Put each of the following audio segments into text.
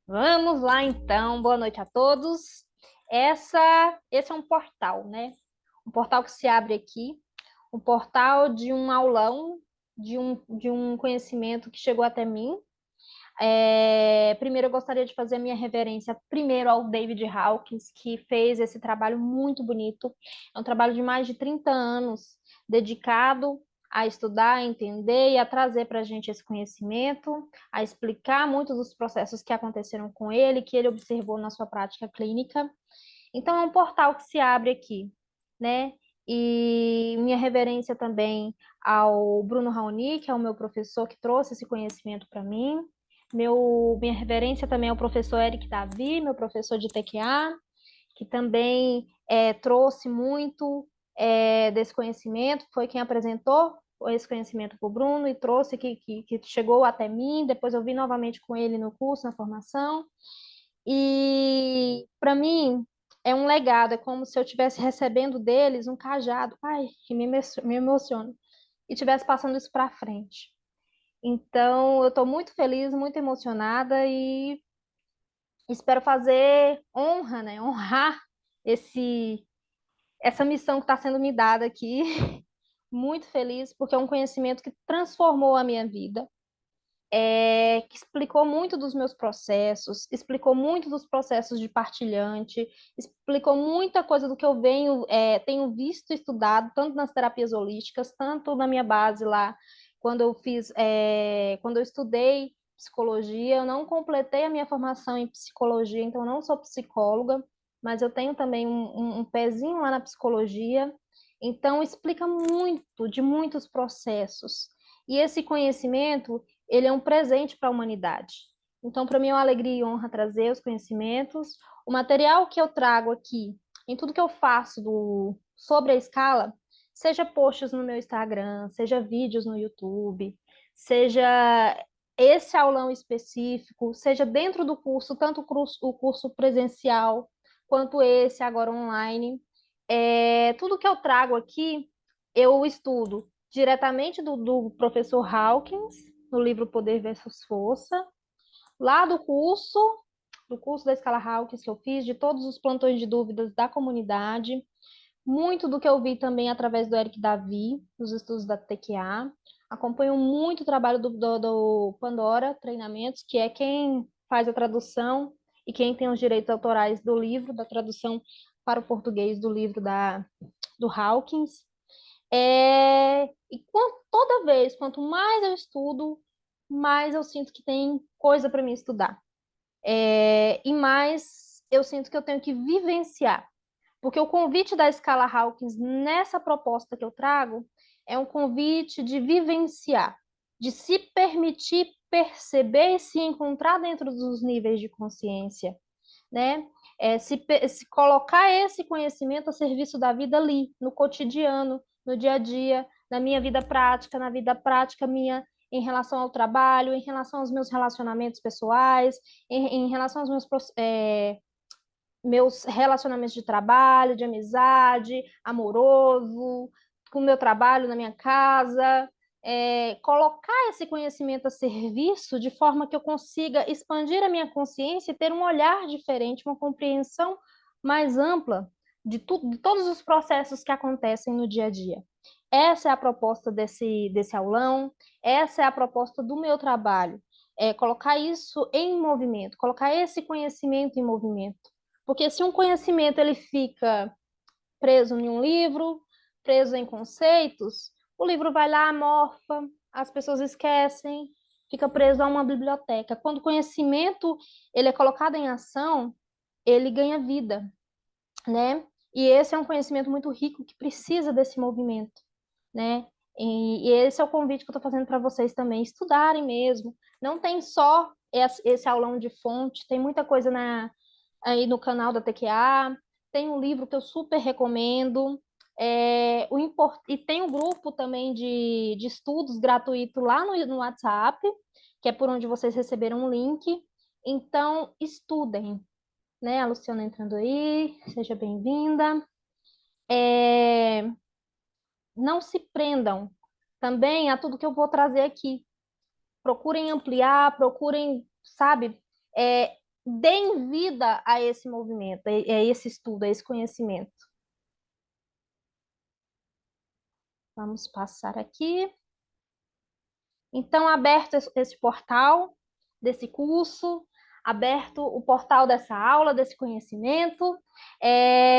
Vamos lá, então. Boa noite a todos. Esse é um portal, né? Um portal que se abre aqui, um portal de um aulão, de um conhecimento que chegou até mim. Primeiro, eu gostaria de fazer a minha reverência primeiro ao David Hawkins, que fez esse trabalho muito bonito. É um trabalho de mais de 30 anos, dedicado a estudar, a entender e a trazer para a gente esse conhecimento, a explicar muitos dos processos que aconteceram com ele, que ele observou na sua prática clínica. Então, é um portal que se abre aqui, né? E minha reverência também ao Bruno Raoni, que é o meu professor que trouxe esse conhecimento para mim. Minha reverência também ao professor Eric Davi, meu professor de TQA, que também trouxe muito desse conhecimento, foi quem apresentou esse conhecimento para o Bruno e trouxe que chegou até mim, depois eu vi novamente com ele no curso, na formação. E para mim é um legado, é como se eu estivesse recebendo deles um cajado, ai, que me emociona, e estivesse passando isso para frente. Então, eu estou muito feliz, muito emocionada e espero fazer honra, né? Honrar esse, essa missão que está sendo me dada aqui. Muito feliz, porque é um conhecimento que transformou a minha vida, que explicou muito dos meus processos, explicou muito dos processos de partilhante, explicou muita coisa do que eu tenho visto e estudado, tanto nas terapias holísticas, tanto na minha base lá, quando eu estudei psicologia, eu não completei a minha formação em psicologia, então eu não sou psicóloga, mas eu tenho também um pezinho lá na psicologia, então explica muito de muitos processos. E esse conhecimento ele é um presente para a humanidade. Então, para mim é uma alegria e honra trazer os conhecimentos. O material que eu trago aqui, em tudo que eu faço sobre a escala, seja posts no meu Instagram, seja vídeos no YouTube, seja esse aulão específico, seja dentro do curso, tanto o curso presencial quanto esse agora online. Tudo que eu trago aqui, eu estudo diretamente do professor Hawkins, no livro Poder versus Força, lá do curso da Escala Hawkins que eu fiz, de todos os plantões de dúvidas da comunidade, muito do que eu vi também através do Eric Davi, nos estudos da TQA. Acompanho muito o trabalho do Pandora Treinamentos, que é quem faz a tradução e quem tem os direitos autorais do livro, da tradução para o português do livro do Hawkins. Toda vez, quanto mais eu estudo, mais eu sinto que tem coisa para mim estudar. E mais eu sinto que eu tenho que vivenciar. Porque o convite da Escala Hawkins nessa proposta que eu trago é um convite de vivenciar, de se permitir perceber e se encontrar dentro dos níveis de consciência, né? Se colocar esse conhecimento a serviço da vida ali, no cotidiano, no dia a dia, na minha vida prática, na vida prática minha em relação ao trabalho, em relação aos meus relacionamentos pessoais, em relação aos meus relacionamentos de trabalho, de amizade, amoroso, com o meu trabalho na minha casa, colocar esse conhecimento a serviço de forma que eu consiga expandir a minha consciência e ter um olhar diferente, uma compreensão mais ampla de todos os processos que acontecem no dia a dia. Essa é a proposta desse aulão, essa é a proposta do meu trabalho, colocar isso em movimento, colocar esse conhecimento em movimento. Porque se um conhecimento ele fica preso em um livro, preso em conceitos, o livro vai lá, amorfa, as pessoas esquecem, fica preso a uma biblioteca. Quando o conhecimento ele é colocado em ação, ele ganha vida, né? E esse é um conhecimento muito rico que precisa desse movimento, né? E esse é o convite que eu estou fazendo para vocês também, estudarem mesmo. Não tem só esse aulão de fonte, tem muita coisa aí no canal da TQA. Tem um livro que eu super recomendo. E tem um grupo também de estudos gratuito lá no WhatsApp, que é por onde vocês receberam um link. Então, estudem, né? A Luciana entrando aí, seja bem-vinda. É, não se prendam também a tudo que eu vou trazer aqui. Procurem ampliar, procurem, sabe, deem vida a esse movimento, a esse estudo, a esse conhecimento. Vamos passar aqui. Então, aberto esse portal desse curso, aberto o portal dessa aula, desse conhecimento.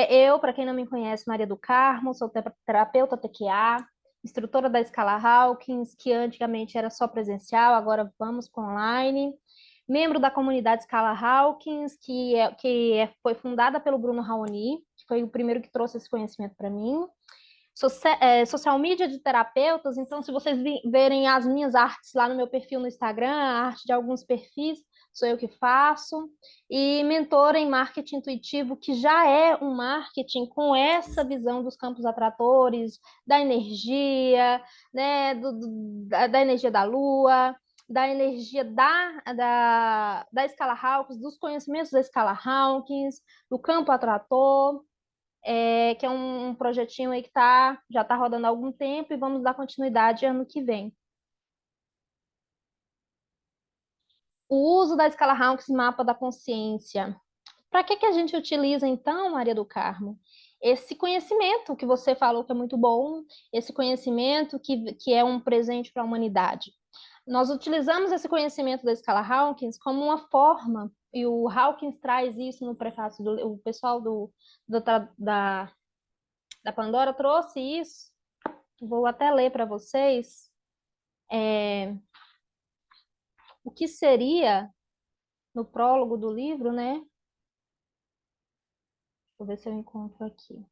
Eu, para quem não me conhece, Maria do Carmo, sou terapeuta TQA, instrutora da Escala Hawkins, que antigamente era só presencial, agora vamos para online. Membro da comunidade Escala Hawkins, foi fundada pelo Bruno Raoni, que foi o primeiro que trouxe esse conhecimento para mim. Social media de terapeutas, então se vocês verem as minhas artes lá no meu perfil no Instagram, a arte de alguns perfis, sou eu que faço, e mentora em marketing intuitivo, que já é um marketing com essa visão dos campos atratores, da energia, né, da energia da lua, da energia da escala Hawkins, dos conhecimentos da escala Hawkins, do campo atrator, que é um projetinho aí que já está rodando há algum tempo e vamos dar continuidade ano que vem. O uso da escala Hawkins, mapa da consciência. Para que a gente utiliza, então, Maria do Carmo? Esse conhecimento que você falou que é muito bom, esse conhecimento que é um presente para a humanidade. Nós utilizamos esse conhecimento da escala Hawkins como uma forma, e o Hawkins traz isso no prefácio, o pessoal da Pandora trouxe isso. Vou até ler para vocês o que seria no prólogo do livro, né? Vou ver se eu encontro aqui.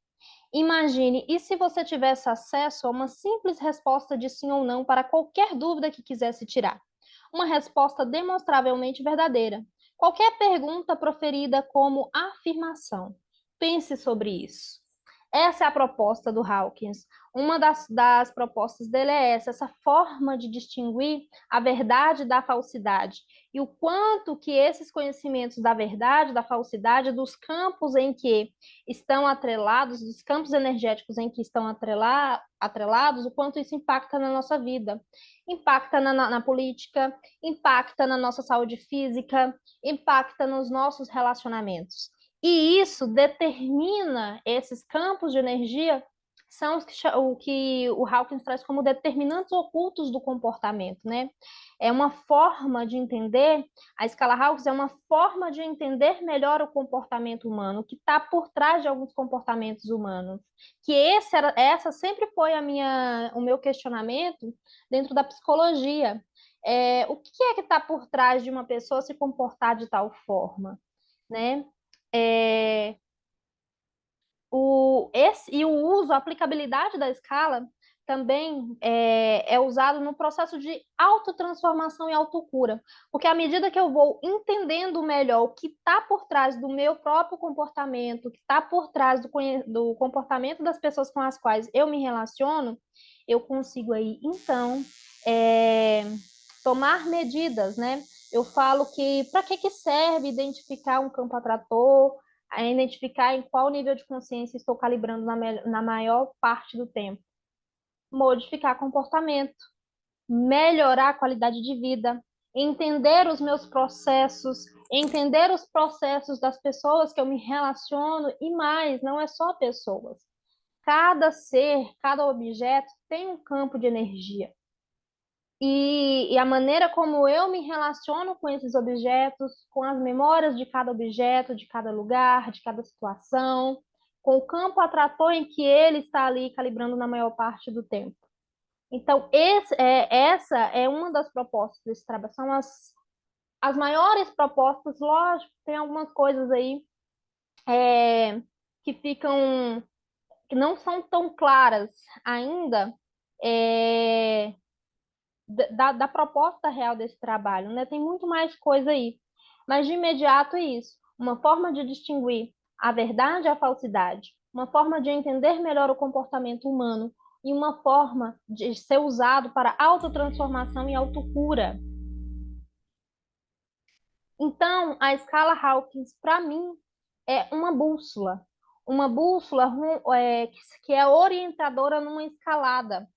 Imagine, e se você tivesse acesso a uma simples resposta de sim ou não para qualquer dúvida que quisesse tirar? Uma resposta demonstravelmente verdadeira. Qualquer pergunta proferida como afirmação. Pense sobre isso. Essa é a proposta do Hawkins. Uma das propostas dele é essa forma de distinguir a verdade da falsidade. E o quanto que esses conhecimentos da verdade, da falsidade, dos campos em que estão atrelados, dos campos energéticos em que estão atrelados, o quanto isso impacta na nossa vida. Impacta na política, impacta na nossa saúde física, impacta nos nossos relacionamentos. E isso determina, esses campos de energia são o que o Hawkins traz como determinantes ocultos do comportamento, né? É uma forma de entender, a escala Hawkins é uma forma de entender melhor o comportamento humano, o que está por trás de alguns comportamentos humanos. Que essa sempre foi o meu questionamento dentro da psicologia. O que é que está por trás de uma pessoa se comportar de tal forma, né? É, e o uso, a aplicabilidade da escala também é usado no processo de autotransformação e autocura. Porque à medida que eu vou entendendo melhor o que está por trás do meu próprio comportamento, o que está por trás do comportamento das pessoas com as quais eu me relaciono, eu consigo aí, então, é, tomar medidas, né? Eu falo que para que serve identificar um campo atrator, a identificar em qual nível de consciência estou calibrando na maior parte do tempo. Modificar comportamento, melhorar a qualidade de vida, entender os meus processos, entender os processos das pessoas que eu me relaciono e mais, não é só pessoas. Cada ser, cada objeto tem um campo de energia. E a maneira como eu me relaciono com esses objetos, com as memórias de cada objeto, de cada lugar, de cada situação, com o campo atrator em que ele está ali calibrando na maior parte do tempo. Então, essa é uma das propostas desse trabalho. São as maiores propostas, lógico, tem algumas coisas aí que que não são tão claras ainda, é, da proposta real desse trabalho, né? Tem muito mais coisa aí. Mas de imediato é isso. Uma forma de distinguir a verdade e a falsidade, uma forma de entender melhor o comportamento humano e uma forma de ser usado para autotransformação e autocura. Então, a escala Hawkins, para mim, é uma bússola que é orientadora numa escalada.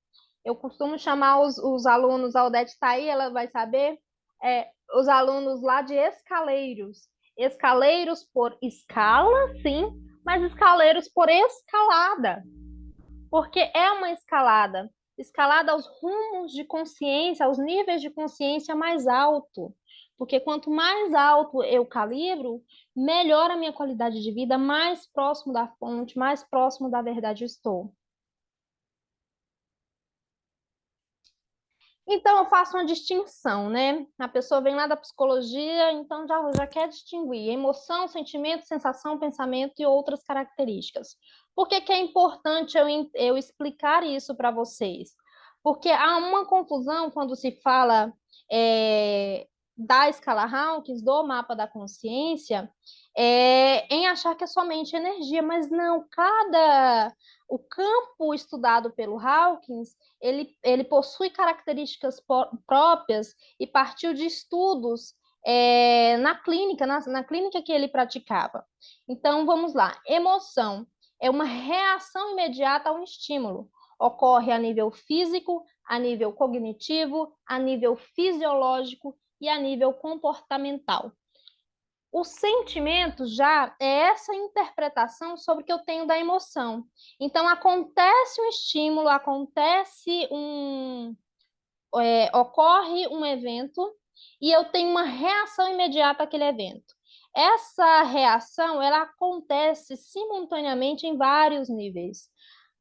Eu costumo chamar os alunos, a Odete está aí, ela vai saber, os alunos lá de escaleiros. Escaleiros por escala, sim, mas escaleiros por escalada, porque é uma escalada, escalada aos rumos de consciência, aos níveis de consciência mais alto. Porque quanto mais alto eu calibro, melhor a minha qualidade de vida, mais próximo da fonte, mais próximo da verdade estou. Então, eu faço uma distinção, né? A pessoa vem lá da psicologia, então já quer distinguir emoção, sentimento, sensação, pensamento e outras características. Por que que é importante eu explicar isso para vocês? Porque há uma confusão quando se fala da escala Hawkins, do mapa da consciência, em achar que é somente energia, mas não, o campo estudado pelo Hawkins ele possui características próprias e partiu de estudos na clínica, na clínica que ele praticava. Então, vamos lá. Emoção é uma reação imediata a um estímulo. Ocorre a nível físico, a nível cognitivo, a nível fisiológico e a nível comportamental. O sentimento já é essa interpretação sobre o que eu tenho da emoção. Então, acontece um estímulo, ocorre um evento e eu tenho uma reação imediata àquele evento. Essa reação, ela acontece simultaneamente em vários níveis.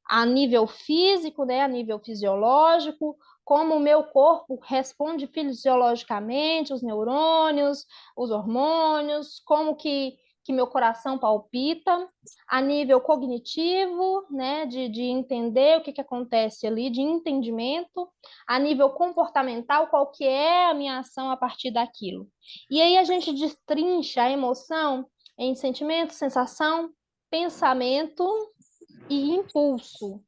A nível físico, né, a nível fisiológico, como o meu corpo responde fisiologicamente, os neurônios, os hormônios, como que meu coração palpita, a nível cognitivo, né, de entender o que acontece ali, de entendimento, a nível comportamental, qual que é a minha ação a partir daquilo. E aí a gente destrincha a emoção em sentimento, sensação, pensamento e impulso.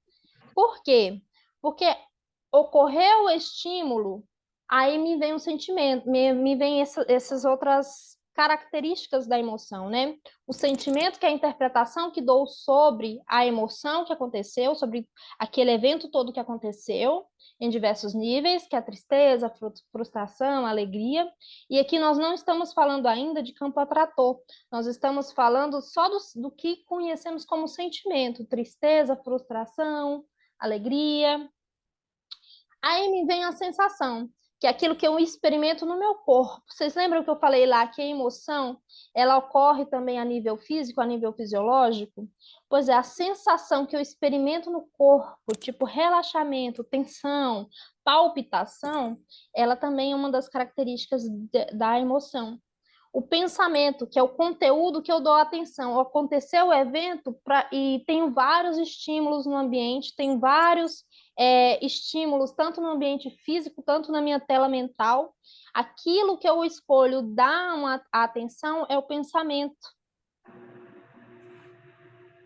Por quê? Porque ocorreu o estímulo, aí me vem um sentimento, me vem essas outras características da emoção, né? O sentimento, que é a interpretação que dou sobre a emoção que aconteceu, sobre aquele evento todo que aconteceu, em diversos níveis, que é a tristeza, frustração, alegria. E aqui nós não estamos falando ainda de campo atrator, nós estamos falando só do que conhecemos como sentimento, tristeza, frustração, alegria. Aí me vem a sensação, que é aquilo que eu experimento no meu corpo. Vocês lembram que eu falei lá que a emoção, ela ocorre também a nível físico, a nível fisiológico? Pois é, a sensação que eu experimento no corpo, tipo relaxamento, tensão, palpitação, ela também é uma das características da emoção. O pensamento, que é o conteúdo que eu dou atenção. Aconteceu o evento e tenho vários estímulos no ambiente, tenho vários estímulos, tanto no ambiente físico, tanto na minha tela mental. Aquilo que eu escolho dar uma atenção é o pensamento.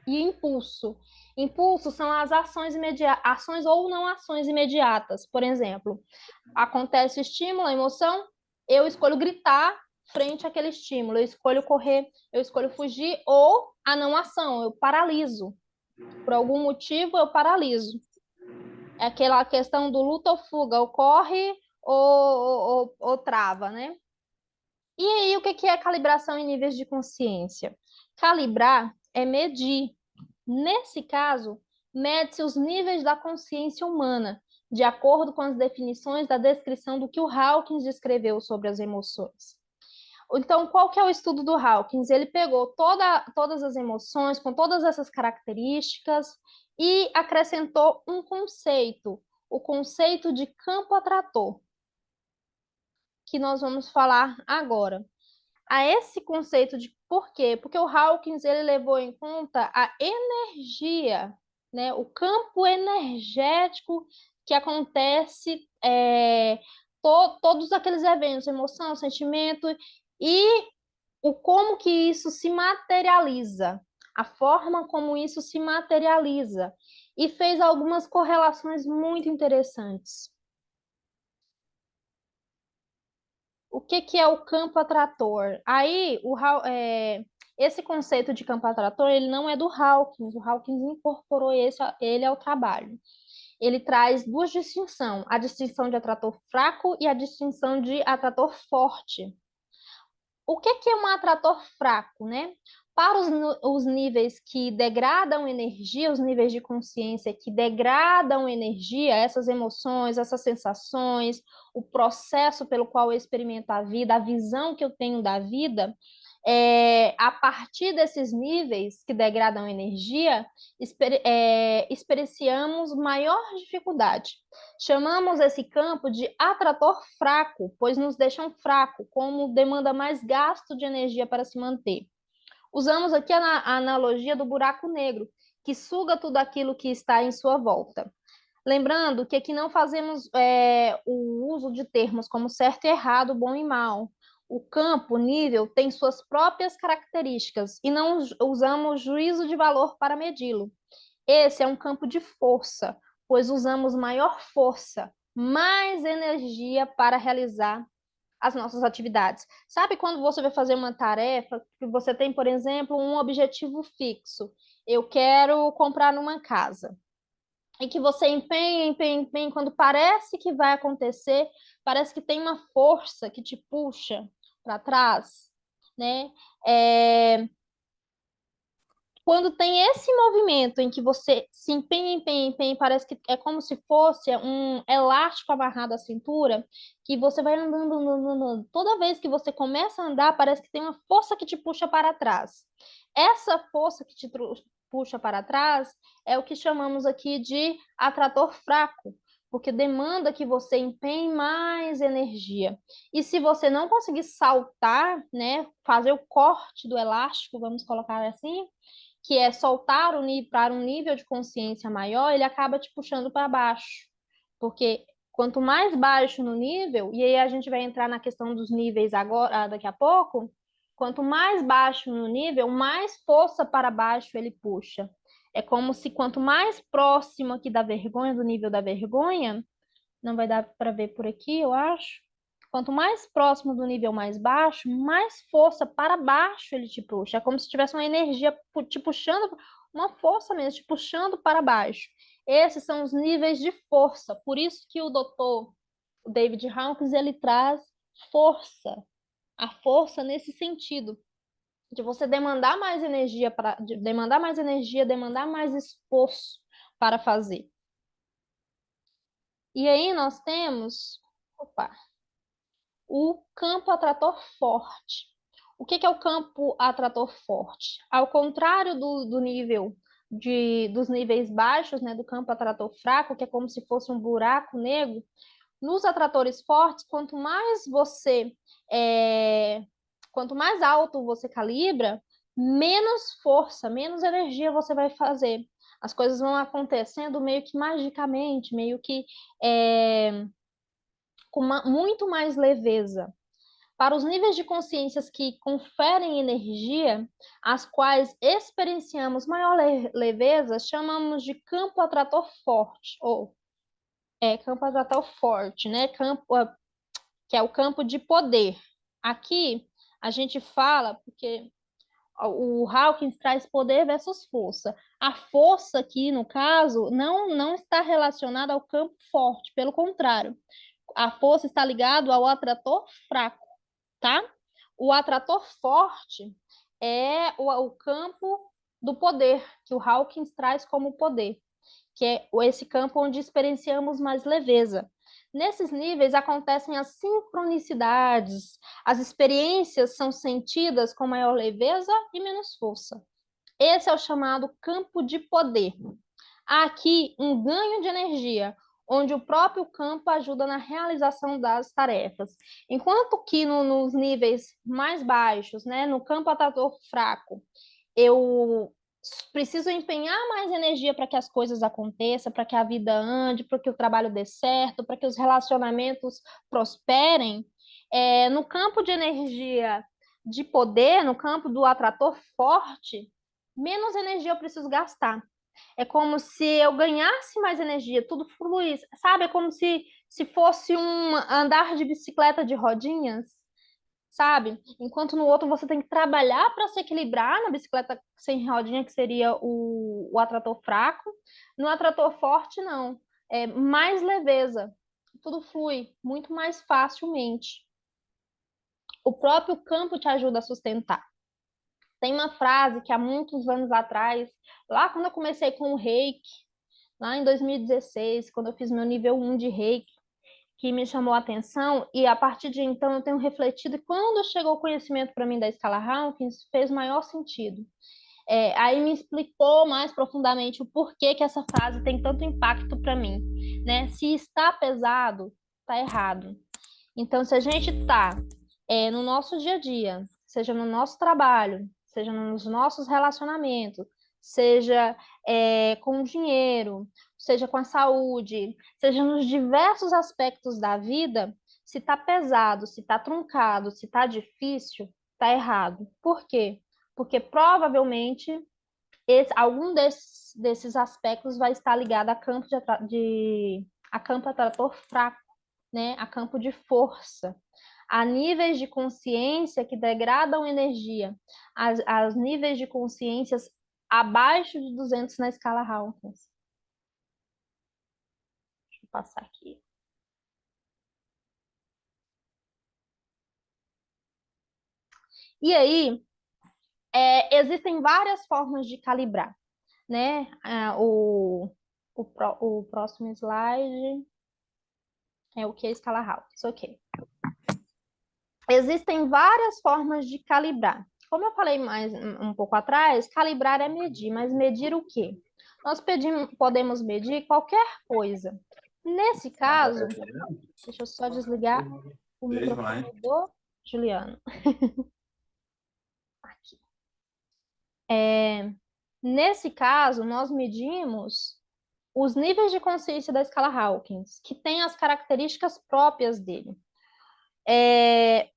E impulso. Impulso são as ações imediatas, ações ou não ações imediatas. Por exemplo, acontece o estímulo, a emoção, eu escolho gritar frente àquele estímulo, eu escolho correr, eu escolho fugir, ou a não ação, eu paraliso. Por algum motivo, eu paraliso. É aquela questão do luta ou fuga, ocorre ou trava, né? E aí, o que é calibração em níveis de consciência? Calibrar é medir. Nesse caso, mede-se os níveis da consciência humana, de acordo com as definições da descrição do que o Hawkins descreveu sobre as emoções. Então, qual que é o estudo do Hawkins? Ele pegou todas as emoções, com todas essas características, e acrescentou um conceito, o conceito de campo atrator, que nós vamos falar agora. A esse conceito de por quê? Porque o Hawkins ele levou em conta a energia, né? O campo energético que acontece todos aqueles eventos, emoção, sentimento e o como que isso se materializa, a forma como isso se materializa e fez algumas correlações muito interessantes. O que é o campo atrator? Aí, esse conceito de campo atrator, ele não é do Hawkins, o Hawkins incorporou ele ao trabalho. Ele traz duas distinções, a distinção de atrator fraco e a distinção de atrator forte. O que é um atrator fraco, né? Para os níveis que degradam energia, os níveis de consciência que degradam energia, essas emoções, essas sensações, o processo pelo qual eu experimento a vida, a visão que eu tenho da vida, a partir desses níveis que degradam energia, experienciamos maior dificuldade. Chamamos esse campo de atrator fraco, pois nos deixam fraco, como demanda mais gasto de energia para se manter. Usamos aqui a analogia do buraco negro, que suga tudo aquilo que está em sua volta. Lembrando que aqui não fazemos o uso de termos como certo e errado, bom e mal. O campo, o nível, tem suas próprias características e não usamos juízo de valor para medi-lo. Esse é um campo de força, pois usamos maior força, mais energia para realizar as nossas atividades. Sabe quando você vai fazer uma tarefa que você tem, por exemplo, um objetivo fixo? Eu quero comprar uma casa. E que você empenha, quando parece que vai acontecer, parece que tem uma força que te puxa para trás, né? Quando tem esse movimento em que você se empenha, parece que é como se fosse um elástico amarrado à cintura, que você vai andando. Toda vez que você começa a andar, parece que tem uma força que te puxa para trás. Essa força que te puxa para trás é o que chamamos aqui de atrator fraco, porque demanda que você empenhe mais energia. E se você não conseguir saltar, né, fazer o corte do elástico, vamos colocar assim, que é soltar para um nível de consciência maior, ele acaba te puxando para baixo. Porque quanto mais baixo no nível, e aí a gente vai entrar na questão dos níveis agora, daqui a pouco, quanto mais baixo no nível, mais força para baixo ele puxa. É como se quanto mais próximo aqui da vergonha, do nível da vergonha, não vai dar para ver por aqui, eu acho. Quanto mais próximo do nível mais baixo, mais força para baixo ele te puxa. É como se tivesse uma energia te puxando, uma força mesmo, te puxando para baixo. Esses são os níveis de força. Por isso que o doutor David Hawkins, ele traz força. A força nesse sentido de você demandar mais energia demandar mais esforço para fazer. E aí nós temos, opa, o campo atrator forte. O que é o campo atrator forte? Ao contrário do nível dos níveis baixos, né, do campo atrator fraco, que é como se fosse um buraco negro, nos atratores fortes, quanto mais alto você calibra, menos força, menos energia você vai fazer. As coisas vão acontecendo meio que magicamente, meio que com muito mais leveza. Para os níveis de consciências que conferem energia, as quais experienciamos maior leveza, chamamos de campo atrator forte, ou campo atrator forte, né? Que é o campo de poder. Aqui a gente fala, porque o Hawkins traz poder versus força. A força aqui, no caso, não está relacionada ao campo forte, pelo contrário. A força está ligada ao atrator fraco, tá? O atrator forte é o campo do poder, que o Hawkins traz como poder, que é esse campo onde experienciamos mais leveza. Nesses níveis acontecem as sincronicidades, as experiências são sentidas com maior leveza e menos força. Esse é o chamado campo de poder. Há aqui um ganho de energia, onde o próprio campo ajuda na realização das tarefas. Enquanto que nos níveis mais baixos, né, no campo atrator fraco, eu preciso empenhar mais energia para que as coisas aconteçam, para que a vida ande, para que o trabalho dê certo, para que os relacionamentos prosperem. No campo de energia de poder, no campo do atrator forte, menos energia eu preciso gastar. É como se eu ganhasse mais energia, tudo fluísse, sabe? É como se fosse um andar de bicicleta de rodinhas, sabe? Enquanto no outro você tem que trabalhar para se equilibrar na bicicleta sem rodinha, que seria o atrator fraco. No atrator forte, não. É mais leveza. Tudo flui muito mais facilmente. O próprio campo te ajuda a sustentar. Tem uma frase que há muitos anos atrás, lá quando eu comecei com o Reiki, lá em 2016, quando eu fiz meu nível 1 de Reiki, que me chamou a atenção, e a partir de então eu tenho refletido, e quando chegou o conhecimento para mim da escala Hawkins, fez maior sentido. Aí me explicou mais profundamente o porquê que essa frase tem tanto impacto para mim, né? Se está pesado, está errado. Então, se a gente está no nosso dia a dia, seja no nosso trabalho, seja nos nossos relacionamentos, seja com o dinheiro, seja com a saúde, seja nos diversos aspectos da vida, se está pesado, se está truncado, se está difícil, está errado. Por quê? Porque provavelmente algum desses aspectos vai estar ligado a a campo atrator fraco, né? A campo de força, a níveis de consciência que degradam energia, as níveis de consciências abaixo de 200 na escala Hawkins. Deixa eu passar aqui. E aí, existem várias formas de calibrar, né? O próximo slide é o que é a escala Hawkins, ok. Existem várias formas de calibrar. Como eu falei mais um pouco atrás, calibrar é medir, mas medir o quê? Nós podemos medir qualquer coisa. Nesse caso, deixa eu só desligar o microfone do Juliano. Aqui. Nesse caso, nós medimos os níveis de consciência da escala Hawkins, que tem as características próprias dele.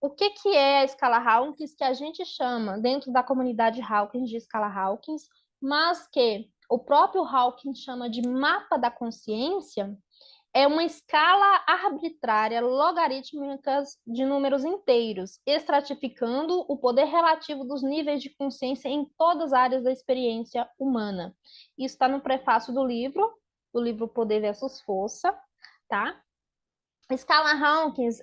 O que é a escala Hawkins, que a gente chama dentro da comunidade Hawkins de escala Hawkins, mas que o próprio Hawkins chama de mapa da consciência, é uma escala arbitrária logarítmica de números inteiros, estratificando o poder relativo dos níveis de consciência em todas as áreas da experiência humana. Isso está no prefácio do livro Poder versus Força, tá? A escala Hawkins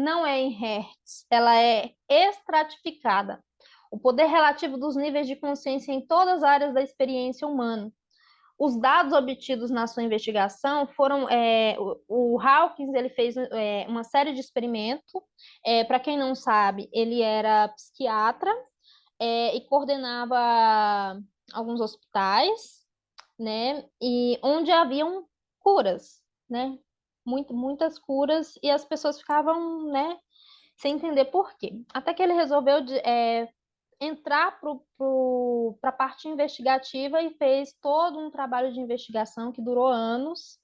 não é em Hertz, ela é estratificada. O poder relativo dos níveis de consciência em todas as áreas da experiência humana. Os dados obtidos na sua investigação foram... o Hawkins ele fez uma série de experimentos. Para quem não sabe, ele era psiquiatra e coordenava alguns hospitais, né? E onde haviam curas, né? Muitas curas, e as pessoas ficavam, né, sem entender por quê. Até que ele resolveu entrar para a parte investigativa e fez todo um trabalho de investigação que durou anos.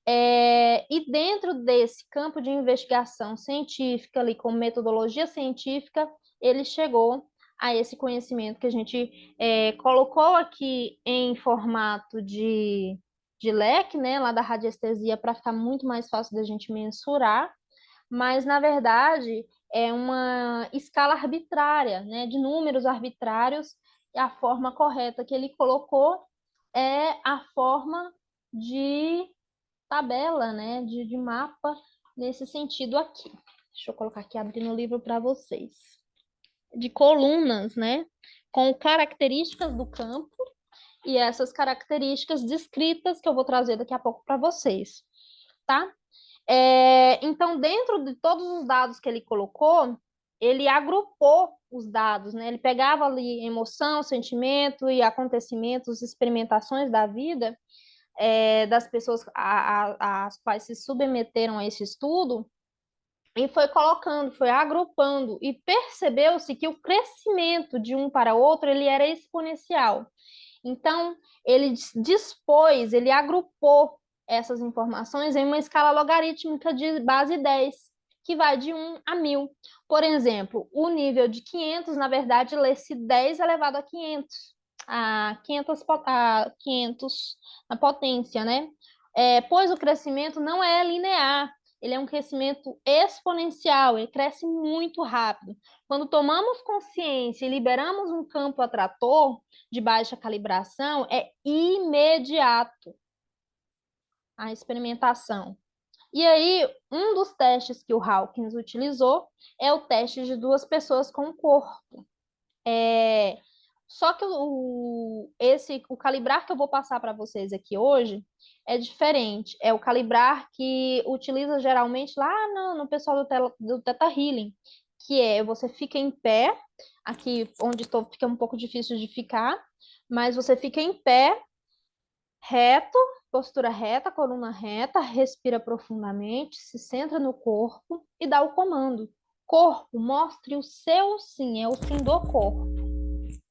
E dentro desse campo de investigação científica, ali, com metodologia científica, ele chegou a esse conhecimento que a gente colocou aqui em formato de leque, né, lá da radiestesia, para ficar muito mais fácil da gente mensurar, mas, na verdade, é uma escala arbitrária, né, de números arbitrários, e a forma correta que ele colocou é a forma de tabela, né, de mapa, nesse sentido aqui. Deixa eu colocar aqui, abrindo o livro para vocês. De colunas, né, com características do campo, e essas características descritas que eu vou trazer daqui a pouco para vocês, tá? Então, dentro de todos os dados que ele colocou, ele agrupou os dados, né? Ele pegava ali emoção, sentimento e acontecimentos, experimentações da vida das pessoas às quais se submeteram a esse estudo, e foi colocando, foi agrupando, e percebeu-se que o crescimento de um para outro ele era exponencial. Então, ele dispôs, ele agrupou essas informações em uma escala logarítmica de base 10, que vai de 1 a 1000. Por exemplo, o nível de 500, na verdade, lê-se 10 elevado a 500, a 500 na potência, né? Pois o crescimento não é linear, ele é um crescimento exponencial, ele cresce muito rápido. Quando tomamos consciência e liberamos um campo atrator de baixa calibração, é imediato a experimentação. E aí, um dos testes que o Hawkins utilizou é o teste de duas pessoas com o corpo. Só que o calibrar que eu vou passar para vocês aqui hoje é diferente. É o calibrar que utiliza geralmente lá no pessoal do Theta Healing, que é você fica em pé, aqui onde estou fica um pouco difícil de ficar, mas você fica em pé, reto, postura reta, coluna reta, respira profundamente, se centra no corpo e dá o comando. Corpo, mostre o seu sim, é o sim do corpo.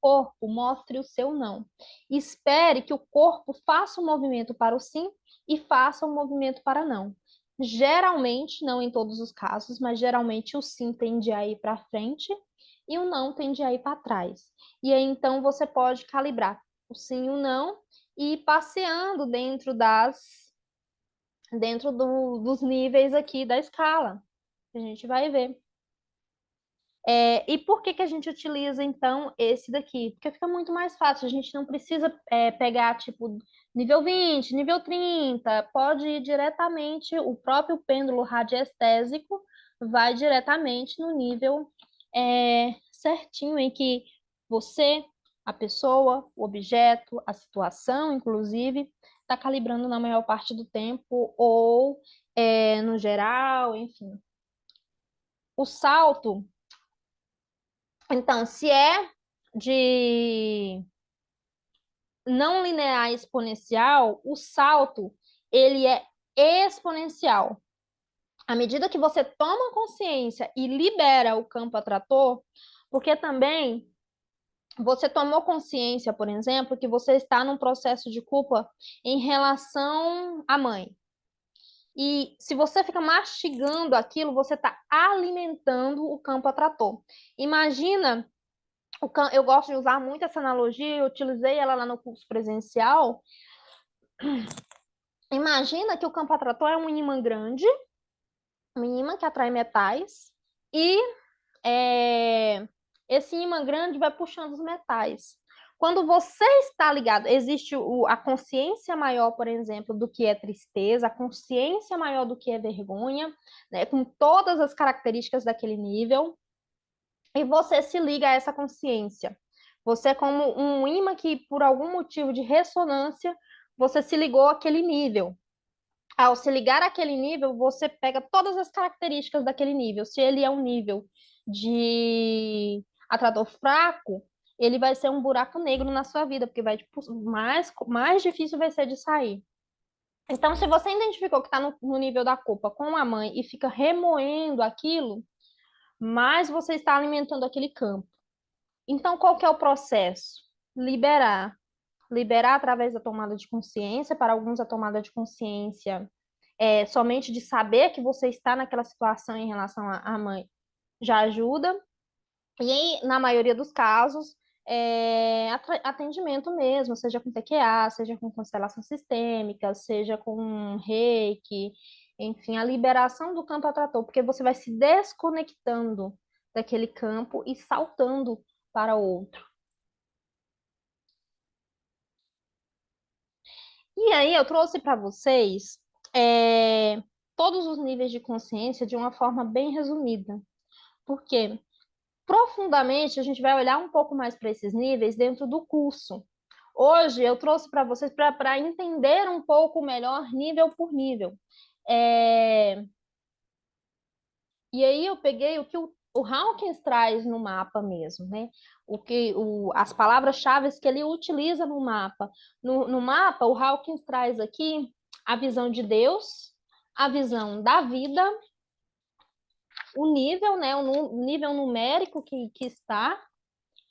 Corpo, mostre o seu não. Espere que o corpo faça um movimento para o sim e faça um movimento para não. Geralmente, não em todos os casos, mas geralmente o sim tende a ir para frente e o não tende a ir para trás. E aí então você pode calibrar o sim e o não e ir passeando dos níveis aqui da escala. A gente vai ver. E por que que a gente utiliza, então, esse daqui? Porque fica muito mais fácil, a gente não precisa pegar, tipo, nível 20, nível 30, pode ir diretamente, o próprio pêndulo radiestésico vai diretamente no nível certinho em que você, a pessoa, o objeto, a situação, inclusive, está calibrando na maior parte do tempo, ou no geral, enfim. O salto. Então, se é de não linear exponencial, o salto ele é exponencial. À medida que você toma consciência e libera o campo atrator, porque também você tomou consciência, por exemplo, que você está num processo de culpa em relação à mãe. E se você fica mastigando aquilo, você está alimentando o campo atrator. Imagina eu gosto de usar muito essa analogia, eu utilizei ela lá no curso presencial. Imagina que o campo atrator é um ímã grande, um ímã que atrai metais, e esse ímã grande vai puxando os metais. Quando você está ligado, existe a consciência maior, por exemplo, do que é tristeza, a consciência maior do que é vergonha, né, com todas as características daquele nível, e você se liga a essa consciência. Você é como um ímã que, por algum motivo de ressonância, você se ligou àquele nível. Ao se ligar àquele nível, você pega todas as características daquele nível. Se ele é um nível de atrator fraco, ele vai ser um buraco negro na sua vida, porque vai tipo, mais difícil vai ser de sair. Então, se você identificou que está no nível da culpa com a mãe e fica remoendo aquilo, mais você está alimentando aquele campo. Então, qual que é o processo? Liberar. Liberar através da tomada de consciência. Para alguns, a tomada de consciência é somente de saber que você está naquela situação em relação à mãe já ajuda. E, na maioria dos casos, atendimento mesmo, seja com TQA, seja com constelação sistêmica, seja com reiki, enfim, a liberação do campo atrator, porque você vai se desconectando daquele campo e saltando para outro. E aí eu trouxe para vocês todos os níveis de consciência de uma forma bem resumida. Porque profundamente a gente vai olhar um pouco mais para esses níveis dentro do curso. Hoje eu trouxe para vocês para entender um pouco melhor nível por nível. E aí eu peguei o que o Hawkins traz no mapa mesmo, né? As palavras-chave que ele utiliza no mapa. No mapa, o Hawkins traz aqui a visão de Deus, a visão da vida, o nível, né? O nível numérico que está,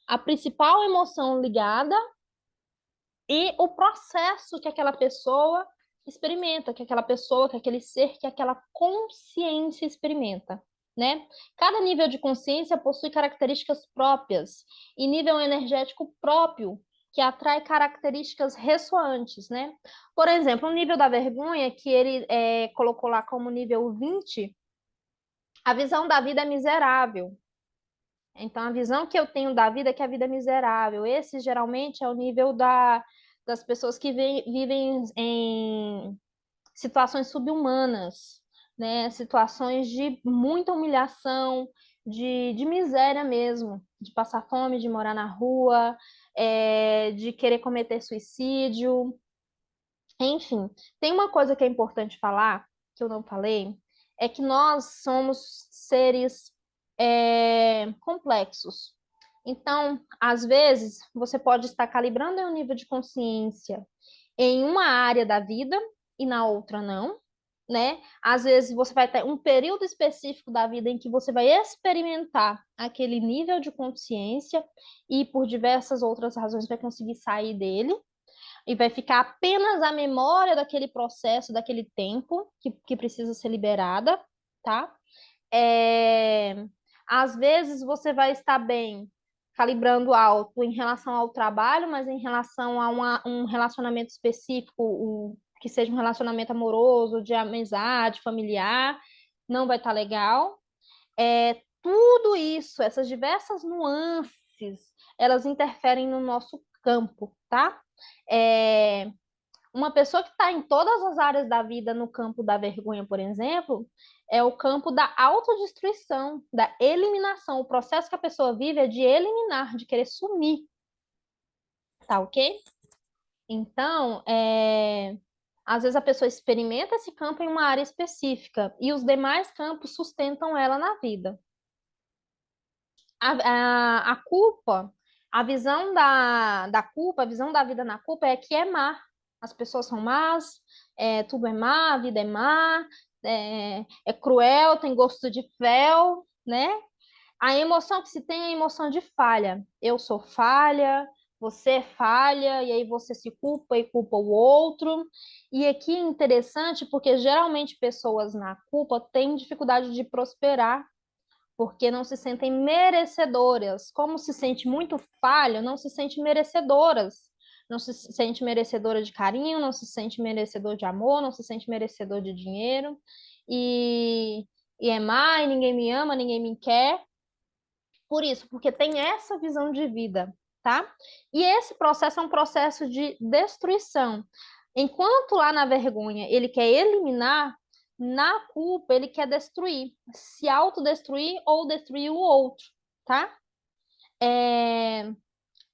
a principal emoção ligada e o processo que aquela pessoa experimenta, que aquela pessoa, que aquele ser, que aquela consciência experimenta, né? Cada nível de consciência possui características próprias e nível energético próprio, que atrai características ressoantes, né? Por exemplo, o nível da vergonha, que ele colocou lá como nível 20, a visão da vida é miserável. Então, a visão que eu tenho da vida é que a vida é miserável. Esse, geralmente, é o nível das pessoas que vivem em situações subhumanas, né? Situações de muita humilhação, de miséria mesmo, de passar fome, de morar na rua, de querer cometer suicídio, enfim. Tem uma coisa que é importante falar, que eu não falei, é que nós somos seres complexos. Então, às vezes, você pode estar calibrando o nível de consciência em uma área da vida e na outra não, né? Às vezes você vai ter um período específico da vida em que você vai experimentar aquele nível de consciência e por diversas outras razões vai conseguir sair dele e vai ficar apenas a memória daquele processo, daquele tempo que precisa ser liberada, tá? É, Às vezes você vai estar bem calibrando alto em relação ao trabalho, mas em relação a um relacionamento específico, que seja um relacionamento amoroso, de amizade, familiar, não vai estar legal. Tudo isso, essas diversas nuances, elas interferem no nosso campo, tá? É, uma pessoa que está em todas as áreas da vida no campo da vergonha, por exemplo, é o campo da autodestruição, da eliminação. O processo que a pessoa vive é de eliminar, de querer sumir, tá ok? Então, às vezes a pessoa experimenta esse campo em uma área específica e os demais campos sustentam ela na vida. A culpa, a visão da culpa, a visão da vida na culpa é que é má. As pessoas são más, tudo é má, a vida é má, é cruel, tem gosto de fel, né? A emoção que se tem é a emoção de falha. Eu sou falha, você é falha, e aí você se culpa e culpa o outro. E aqui é interessante porque geralmente pessoas na culpa têm dificuldade de prosperar porque não se sentem merecedoras. Como se sente muito falha, não se sente merecedoras. Não se sente merecedora de carinho, não se sente merecedor de amor, não se sente merecedor de dinheiro. E, e é má, e ninguém me ama, ninguém me quer. Por isso, porque tem essa visão de vida, tá? E esse processo é um processo de destruição. Enquanto lá na vergonha ele quer eliminar, na culpa ele quer destruir, se autodestruir ou destruir o outro, tá?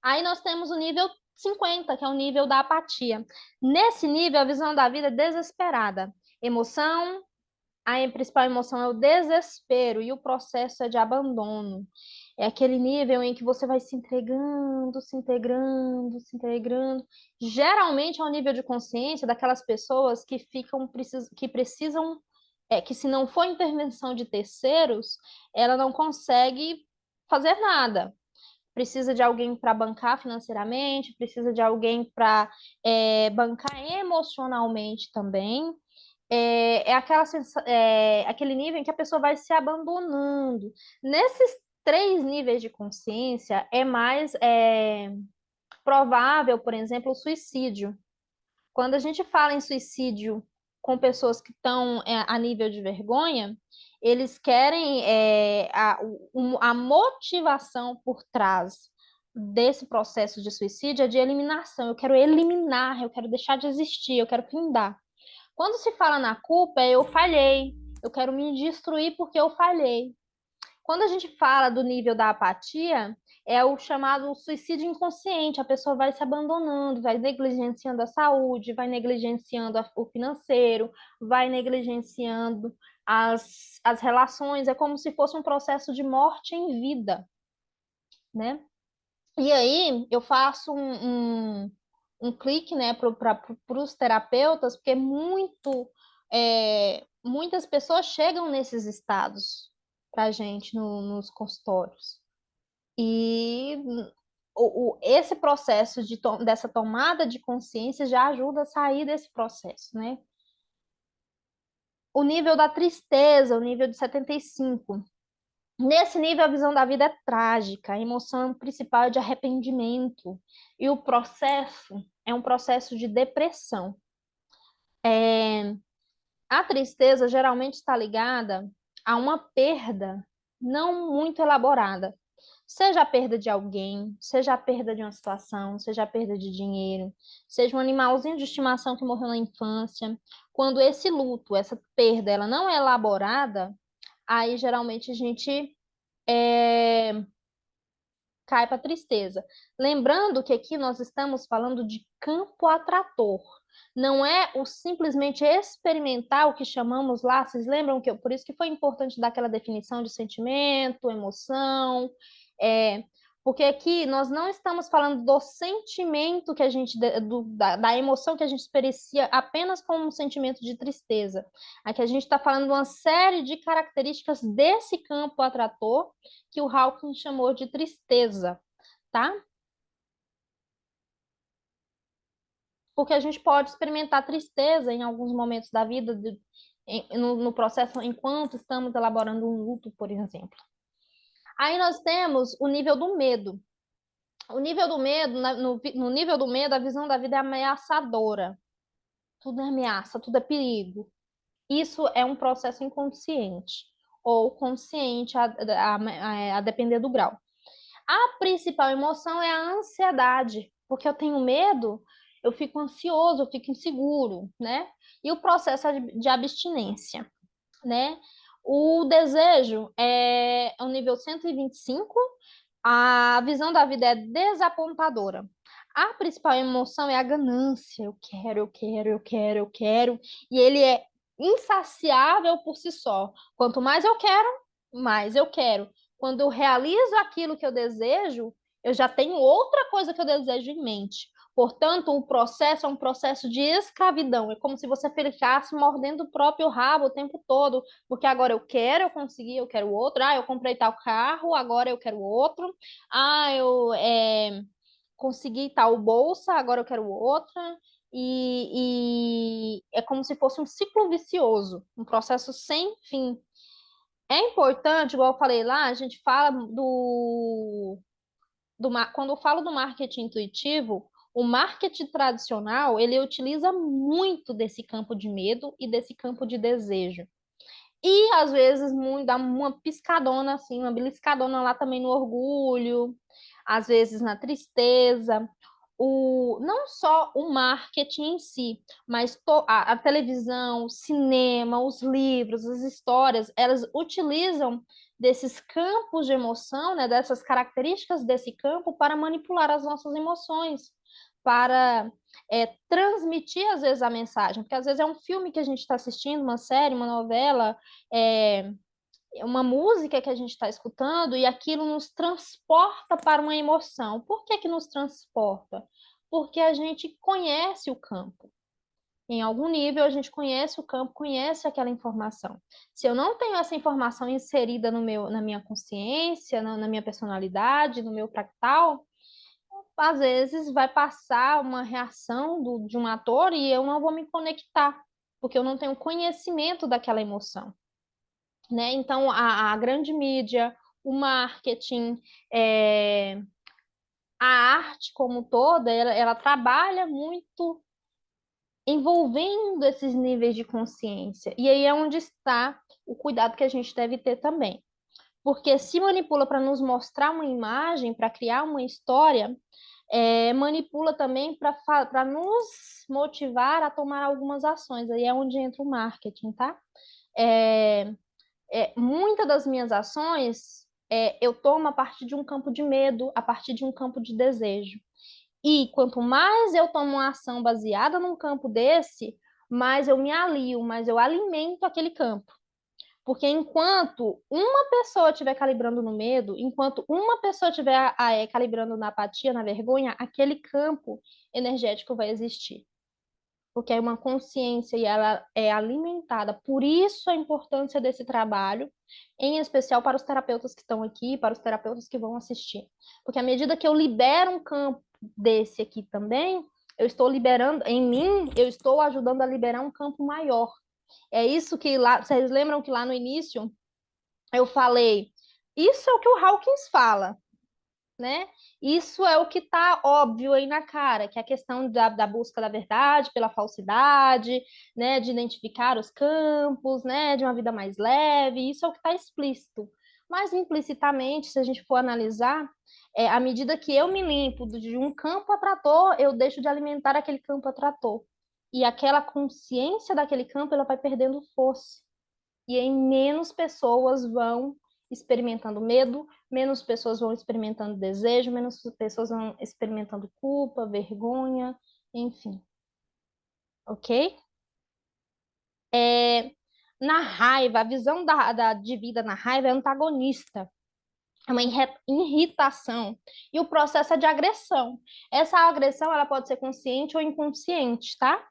Aí nós temos o nível 50, que é o nível da apatia. Nesse nível, a visão da vida é desesperada. Emoção, a principal emoção é o desespero e o processo é de abandono. É aquele nível em que você vai se entregando, se integrando, se integrando. Geralmente é o nível de consciência daquelas pessoas que que precisam, que se não for intervenção de terceiros, ela não consegue fazer nada. Precisa de alguém para bancar financeiramente, precisa de alguém para bancar emocionalmente também aquele nível em que a pessoa vai se abandonando. Nesses três níveis de consciência, é mais provável, por exemplo, o suicídio. Quando a gente fala em suicídio com pessoas que estão a nível de vergonha, eles querem a motivação por trás desse processo de suicídio é de eliminação. Eu quero eliminar, eu quero deixar de existir, eu quero findar. Quando se fala na culpa, é eu falhei, eu quero me destruir porque eu falhei. Quando a gente fala do nível da apatia, é o chamado suicídio inconsciente. A pessoa vai se abandonando, vai negligenciando a saúde, vai negligenciando o financeiro, vai negligenciando as relações. É como se fosse um processo de morte em vida, né? E aí eu faço um clique, né, para os terapeutas, porque muitas pessoas chegam nesses estados para a gente nos consultórios. E esse processo dessa tomada de consciência já ajuda a sair desse processo, né? O nível da tristeza, o nível de 75. Nesse nível, a visão da vida é trágica, a emoção principal é de arrependimento, e o processo é um processo de depressão. A tristeza geralmente está ligada a uma perda não muito elaborada. Seja a perda de alguém, seja a perda de uma situação, seja a perda de dinheiro, seja um animalzinho de estimação que morreu na infância. Quando esse luto, essa perda, ela não é elaborada, aí geralmente a gente cai para tristeza. Lembrando que aqui nós estamos falando de campo atrator. Não é o simplesmente experimentar o que chamamos lá. Vocês lembram que por isso que foi importante dar aquela definição de sentimento, emoção, porque aqui nós não estamos falando do sentimento que a gente, da emoção que a gente experiencia apenas como um sentimento de tristeza. Aqui a gente está falando de uma série de características desse campo atrator que o Hawking chamou de tristeza, tá? Porque a gente pode experimentar tristeza em alguns momentos da vida, no processo enquanto estamos elaborando um luto, por exemplo. Aí nós temos o nível do medo. O nível do medo, no nível do medo, a visão da vida é ameaçadora. Tudo é ameaça, tudo é perigo. Isso é um processo inconsciente ou consciente, a depender do grau. A principal emoção é a ansiedade, porque eu tenho medo, eu fico ansioso, eu fico inseguro, né? E o processo de abstinência, né? O desejo é o nível 125, a visão da vida é desapontadora. A principal emoção é a ganância. Eu quero, eu quero, eu quero, eu quero. E ele é insaciável por si só. Quanto mais eu quero, mais eu quero. Quando eu realizo aquilo que eu desejo, eu já tenho outra coisa que eu desejo em mente. Portanto, o processo é um processo de escravidão. É como se você ficasse mordendo o próprio rabo o tempo todo, porque agora eu quero, eu consegui, eu quero outro. Ah, eu comprei tal carro, agora eu quero outro. Ah, eu consegui tal bolsa, agora eu quero outra. E é como se fosse um ciclo vicioso, um processo sem fim. É importante, igual eu falei lá, a gente fala quando eu falo do marketing intuitivo, o marketing tradicional, ele utiliza muito desse campo de medo e desse campo de desejo. E às vezes dá uma piscadona assim, uma beliscadona lá também no orgulho, às vezes na tristeza. Não só o marketing em si, mas a televisão, o cinema, os livros, as histórias, elas utilizam desses campos de emoção, né, dessas características desse campo para manipular as nossas emoções, para transmitir às vezes a mensagem, porque às vezes é um filme que a gente está assistindo, uma série, uma novela, é, uma música que a gente está escutando e aquilo nos transporta para uma emoção. Por que que nos transporta? Porque a gente conhece o campo. Em algum nível, a gente conhece o campo, conhece aquela informação. Se eu não tenho essa informação inserida na minha consciência, na minha personalidade, no meu fractal, às vezes vai passar uma reação de um ator e eu não vou me conectar, porque eu não tenho conhecimento daquela emoção, né? Então, a grande mídia, o marketing, a arte como toda, ela trabalha muito envolvendo esses níveis de consciência. E aí é onde está o cuidado que a gente deve ter também. Porque se manipula para nos mostrar uma imagem, para criar uma história, manipula também para nos motivar a tomar algumas ações. Aí é onde entra o marketing, tá? É, muitas das minhas ações eu tomo a partir de um campo de medo, a partir de um campo de desejo. E quanto mais eu tomo uma ação baseada num campo desse, mais eu me alio, mais eu alimento aquele campo. Porque enquanto uma pessoa estiver calibrando no medo, enquanto uma pessoa estiver calibrando na apatia, na vergonha, aquele campo energético vai existir. Porque é uma consciência e ela é alimentada. Por isso a importância desse trabalho, em especial para os terapeutas que estão aqui, para os terapeutas que vão assistir. Porque à medida que eu libero um campo desse aqui também, eu estou liberando, em mim, eu estou ajudando a liberar um campo maior. É isso que lá, vocês lembram que lá no início eu falei, isso é o que o Hawkins fala, né? Isso é o que está óbvio aí na cara, que é a questão da busca da verdade pela falsidade, né? De identificar os campos, né? De uma vida mais leve, isso é o que está explícito. Mas implicitamente, se a gente for analisar, à medida que eu me limpo de um campo atrator, eu deixo de alimentar aquele campo atrator. E aquela consciência daquele campo, ela vai perdendo força. E aí menos pessoas vão experimentando medo, menos pessoas vão experimentando desejo, menos pessoas vão experimentando culpa, vergonha, enfim. Ok? Na raiva, a visão de vida na raiva é antagonista. É uma irritação. E o processo é de agressão. Essa agressão, ela pode ser consciente ou inconsciente, tá?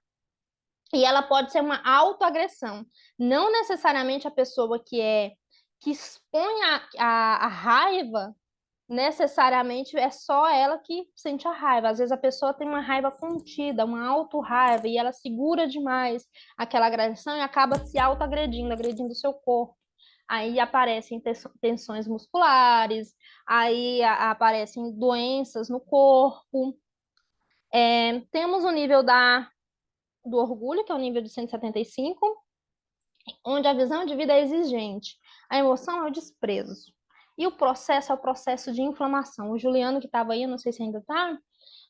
E ela pode ser uma autoagressão. Não necessariamente a pessoa que expõe a raiva, necessariamente é só ela que sente a raiva. Às vezes a pessoa tem uma raiva contida, uma auto-raiva, e ela segura demais aquela agressão e acaba se autoagredindo, agredindo o seu corpo. Aí aparecem tensões musculares, aí aparecem doenças no corpo. Temos o nível do orgulho, que é o nível de 175, onde a visão de vida é exigente. A emoção é o desprezo. E o processo é o processo de inflamação. O Juliano, que estava aí, não sei se ainda está,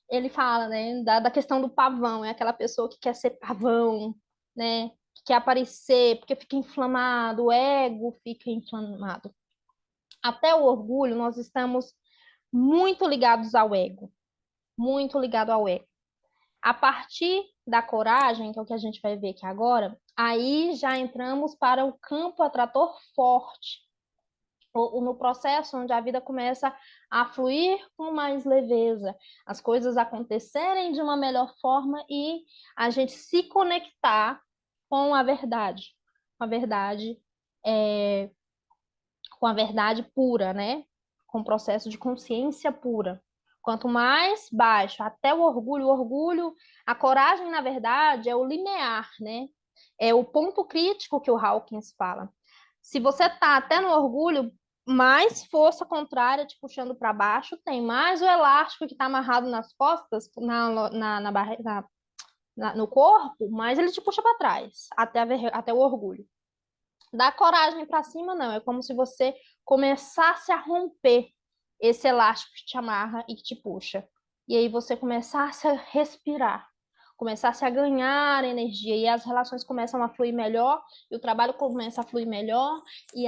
ele fala, né, da questão do pavão. É aquela pessoa que quer ser pavão, né, que quer aparecer, porque fica inflamado, o ego fica inflamado. Até o orgulho, nós estamos muito ligados ao ego. Muito ligado ao ego. A partir da coragem, que é o que a gente vai ver aqui agora, aí já entramos para o campo atrator forte, no processo onde a vida começa a fluir com mais leveza, as coisas acontecerem de uma melhor forma e a gente se conectar com a verdade, com a verdade, é, com a verdade pura, né? Com o processo de consciência pura. Quanto mais baixo, até o orgulho, a coragem, na verdade, é o limiar, né? É o ponto crítico que o Hawkins fala. Se você tá até no orgulho, mais força contrária te puxando para baixo tem, mais o elástico que está amarrado nas costas, no corpo, mais ele te puxa para trás, até o orgulho. Da coragem para cima, não. É como se você começasse a romper esse elástico que te amarra e que te puxa. E aí você começasse a respirar, começasse a ganhar energia e as relações começam a fluir melhor, e o trabalho começa a fluir melhor, e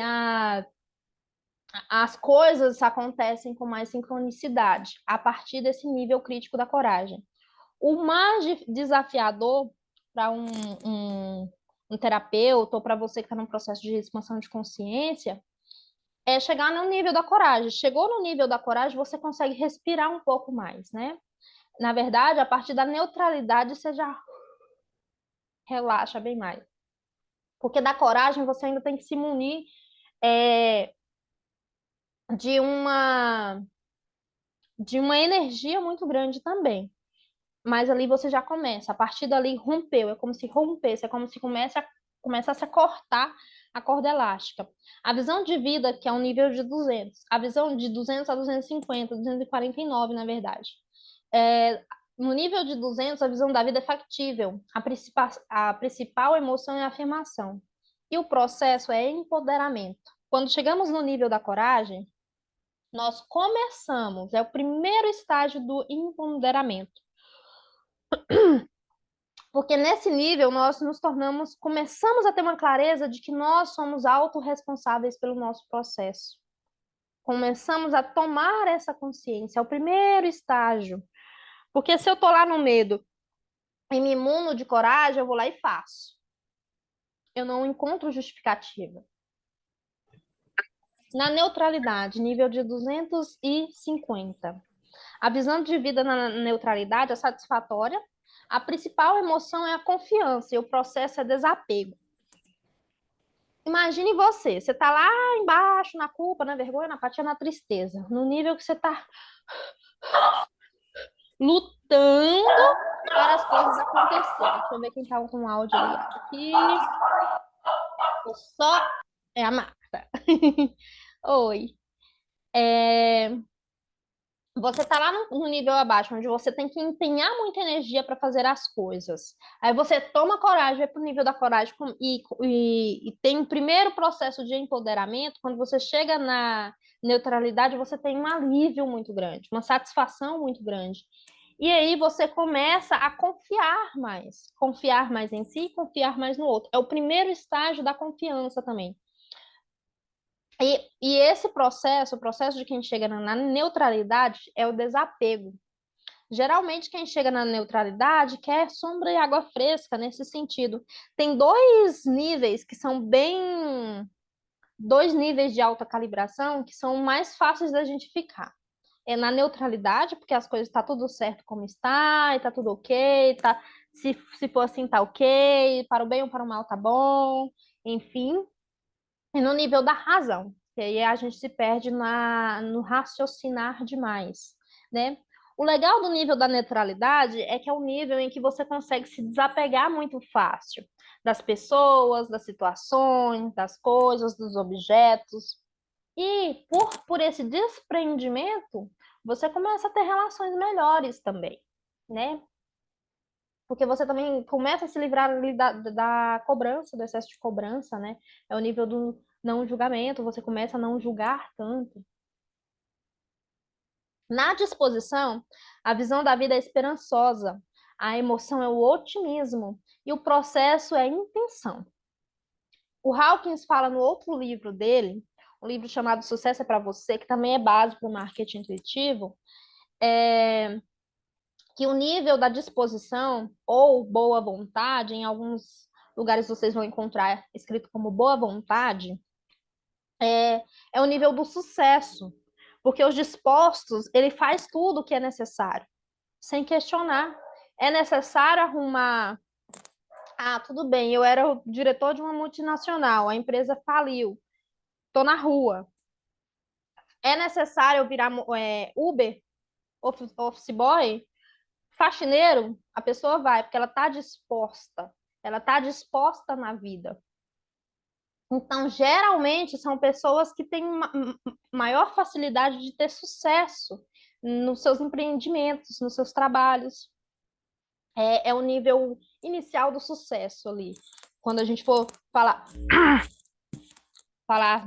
as coisas acontecem com mais sincronicidade a partir desse nível crítico da coragem. O mais desafiador para um terapeuta ou para você que está num processo de expansão de consciência é chegar no nível da coragem. Chegou no nível da coragem, você consegue respirar um pouco mais, né? Na verdade, a partir da neutralidade, você já relaxa bem mais. Porque da coragem, você ainda tem que se munir é, de de uma energia muito grande também. Mas ali você já começa. A partir dali rompeu, é como se rompesse, é como se começasse a cortar a corda elástica. A visão de vida, que é um nível de 200, a visão de 200 a 250, 249, na verdade. No nível de 200, a visão da vida é factível. A principal emoção é a afirmação. E o processo é empoderamento. Quando chegamos no nível da coragem, nós começamos, é o primeiro estágio do empoderamento. Porque nesse nível nós começamos a ter uma clareza de que nós somos autorresponsáveis pelo nosso processo. Começamos a tomar essa consciência, é o primeiro estágio. Porque se eu tô lá no medo e me imuno de coragem, eu vou lá e faço. Eu não encontro justificativa. Na neutralidade, nível de 250. A visão de vida na neutralidade é satisfatória. A principal emoção é a confiança e o processo é desapego. Imagine você tá lá embaixo, na culpa, na vergonha, na apatia, na tristeza, no nível que você tá lutando para as coisas acontecerem. Deixa eu ver quem tá com o áudio ligado aqui. Só é a Marta. Oi. Você tá lá no nível abaixo, onde você tem que empenhar muita energia para fazer as coisas. Aí você toma coragem, vai pro nível da coragem e tem um primeiro processo de empoderamento. Quando você chega na neutralidade, você tem um alívio muito grande, uma satisfação muito grande. E aí você começa a confiar mais em si, confiar mais no outro. É o primeiro estágio da confiança também. E esse processo, o processo de quem chega na neutralidade, é o desapego. Geralmente, quem chega na neutralidade quer sombra e água fresca nesse sentido. Tem dois níveis que são bem. Dois níveis de alta calibração que são mais fáceis da gente ficar. É na neutralidade, porque as coisas tá tudo certo como está, e tá tudo ok, tá, se for assim, tá ok, para o bem ou para o mal tá bom, enfim. E no nível da razão, que aí a gente se perde no raciocinar demais, né? O legal do nível da neutralidade é que é o nível em que você consegue se desapegar muito fácil das pessoas, das situações, das coisas, dos objetos. E por esse desprendimento, você começa a ter relações melhores também, né? Porque você também começa a se livrar ali da cobrança, do excesso de cobrança, né? É o nível do não julgamento, você começa a não julgar tanto. Na disposição, a visão da vida é esperançosa, a emoção é o otimismo e o processo é a intenção. O Hawkins fala no outro livro dele, um livro chamado Sucesso é para Você, que também é base para o marketing intuitivo, que o nível da disposição ou boa vontade, em alguns lugares vocês vão encontrar escrito como boa vontade, é o nível do sucesso. Porque os dispostos, ele faz tudo o que é necessário, sem questionar. É necessário arrumar. Ah, tudo bem, eu era o diretor de uma multinacional, a empresa faliu, estou na rua. É necessário eu virar Uber, office boy? Faxineiro, a pessoa vai, porque ela está disposta na vida. Então, geralmente, são pessoas que têm maior facilidade de ter sucesso nos seus empreendimentos, nos seus trabalhos. É o nível inicial do sucesso ali. Quando a gente for falar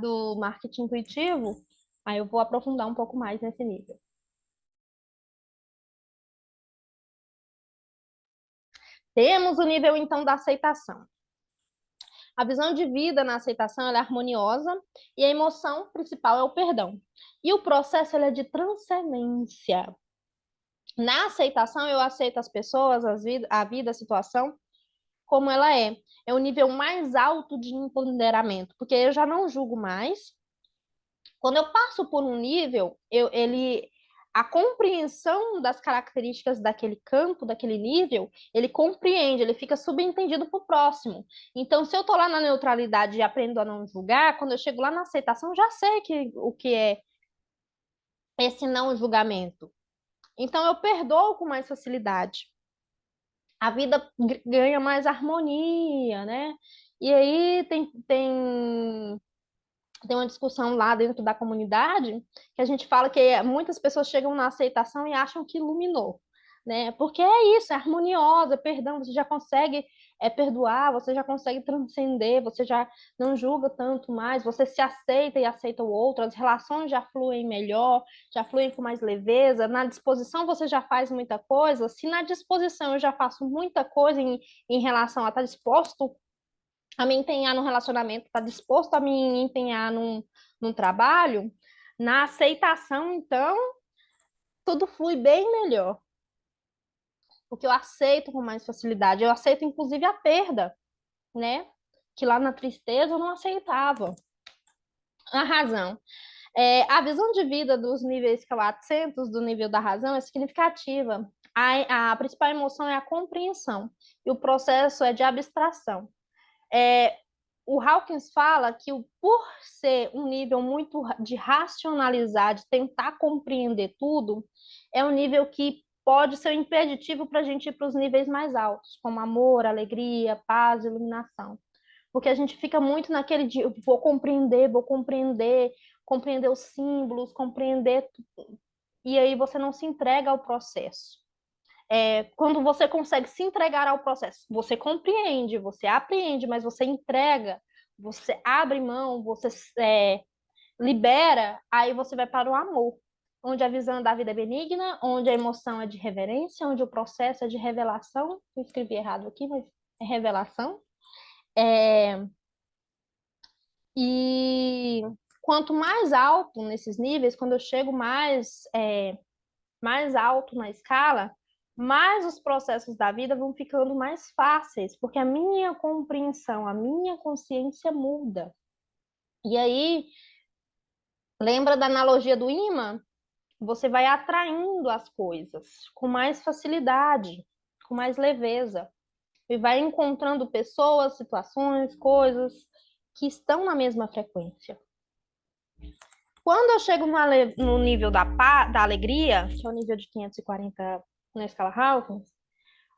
do marketing intuitivo, aí eu vou aprofundar um pouco mais nesse nível. Temos o nível, então, da aceitação. A visão de vida na aceitação ela é harmoniosa e a emoção principal é o perdão. E o processo ele é de transcendência. Na aceitação, eu aceito as pessoas, a vida, a situação, como ela é. É o nível mais alto de empoderamento, porque eu já não julgo mais. Quando eu passo por um nível, a compreensão das características daquele campo, daquele nível, ele compreende, ele fica subentendido para o próximo. Então, se eu estou lá na neutralidade e aprendo a não julgar, quando eu chego lá na aceitação, já sei o que é esse não julgamento. Então, eu perdoo com mais facilidade. A vida ganha mais harmonia, né? E aí tem uma discussão lá dentro da comunidade que a gente fala que muitas pessoas chegam na aceitação e acham que iluminou, né? Porque é isso, é harmoniosa, perdão, você já consegue perdoar, você já consegue transcender, você já não julga tanto mais, você se aceita e aceita o outro, as relações já fluem melhor, já fluem com mais leveza, na disposição você já faz muita coisa, se na disposição eu já faço muita coisa em relação a estar disposto a me empenhar num relacionamento, está disposto a me empenhar num trabalho, na aceitação, então, tudo flui bem melhor. Porque eu aceito com mais facilidade. Eu aceito, inclusive, a perda, né? Que lá na tristeza eu não aceitava. A razão. A visão de vida dos níveis 400 do nível da razão é significativa. A principal emoção é a compreensão. E o processo é de abstração. É, o Hawkins fala que por ser um nível muito de racionalizar, de tentar compreender tudo, é um nível que pode ser um impeditivo para a gente ir para os níveis mais altos, como amor, alegria, paz, iluminação. Porque a gente fica muito naquele de vou compreender os símbolos, compreender e aí você não se entrega ao processo. Quando você consegue se entregar ao processo, você compreende, você apreende, mas você entrega, você abre mão, você libera, aí você vai para o amor, onde a visão da vida é benigna, onde a emoção é de reverência, onde o processo é de revelação. Eu escrevi errado aqui, mas é revelação. É, e quanto mais alto nesses níveis, quando eu chego mais alto na escala, mais os processos da vida vão ficando mais fáceis, porque a minha compreensão, a minha consciência muda. E aí, lembra da analogia do imã? Você vai atraindo as coisas com mais facilidade, com mais leveza, e vai encontrando pessoas, situações, coisas que estão na mesma frequência. Quando eu chego no nível da alegria, que é o nível de 540 na escala Hawkins,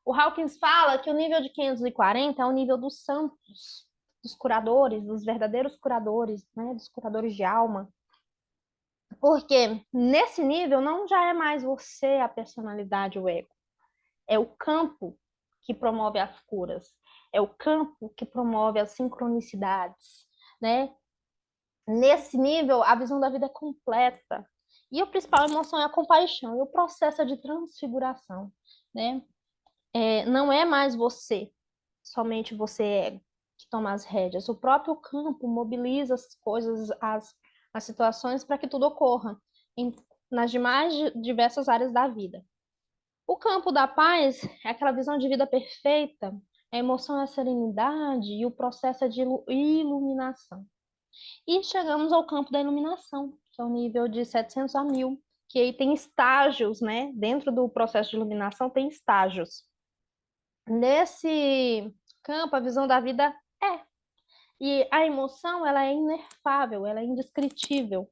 o Hawkins fala que o nível de 540 é o nível dos santos, dos curadores, dos verdadeiros curadores, né, dos curadores de alma. Porque nesse nível não já é mais você a personalidade, o ego. É o campo que promove as curas. É o campo que promove as sincronicidades, né? Nesse nível, a visão da vida é completa. E a principal emoção é a compaixão. E o processo é de transfiguração, né? Não é mais você, somente você ego, que toma as rédeas. O próprio campo mobiliza as coisas, as situações para que tudo ocorra nas demais diversas áreas da vida. O campo da paz é aquela visão de vida perfeita, a emoção é a serenidade e o processo é de iluminação. E chegamos ao campo da iluminação, que é o nível de 700 a 1000, que aí tem estágios, né? Dentro do processo de iluminação tem estágios. Nesse campo, a visão da vida é. E a emoção, ela é inefável, ela é indescritível.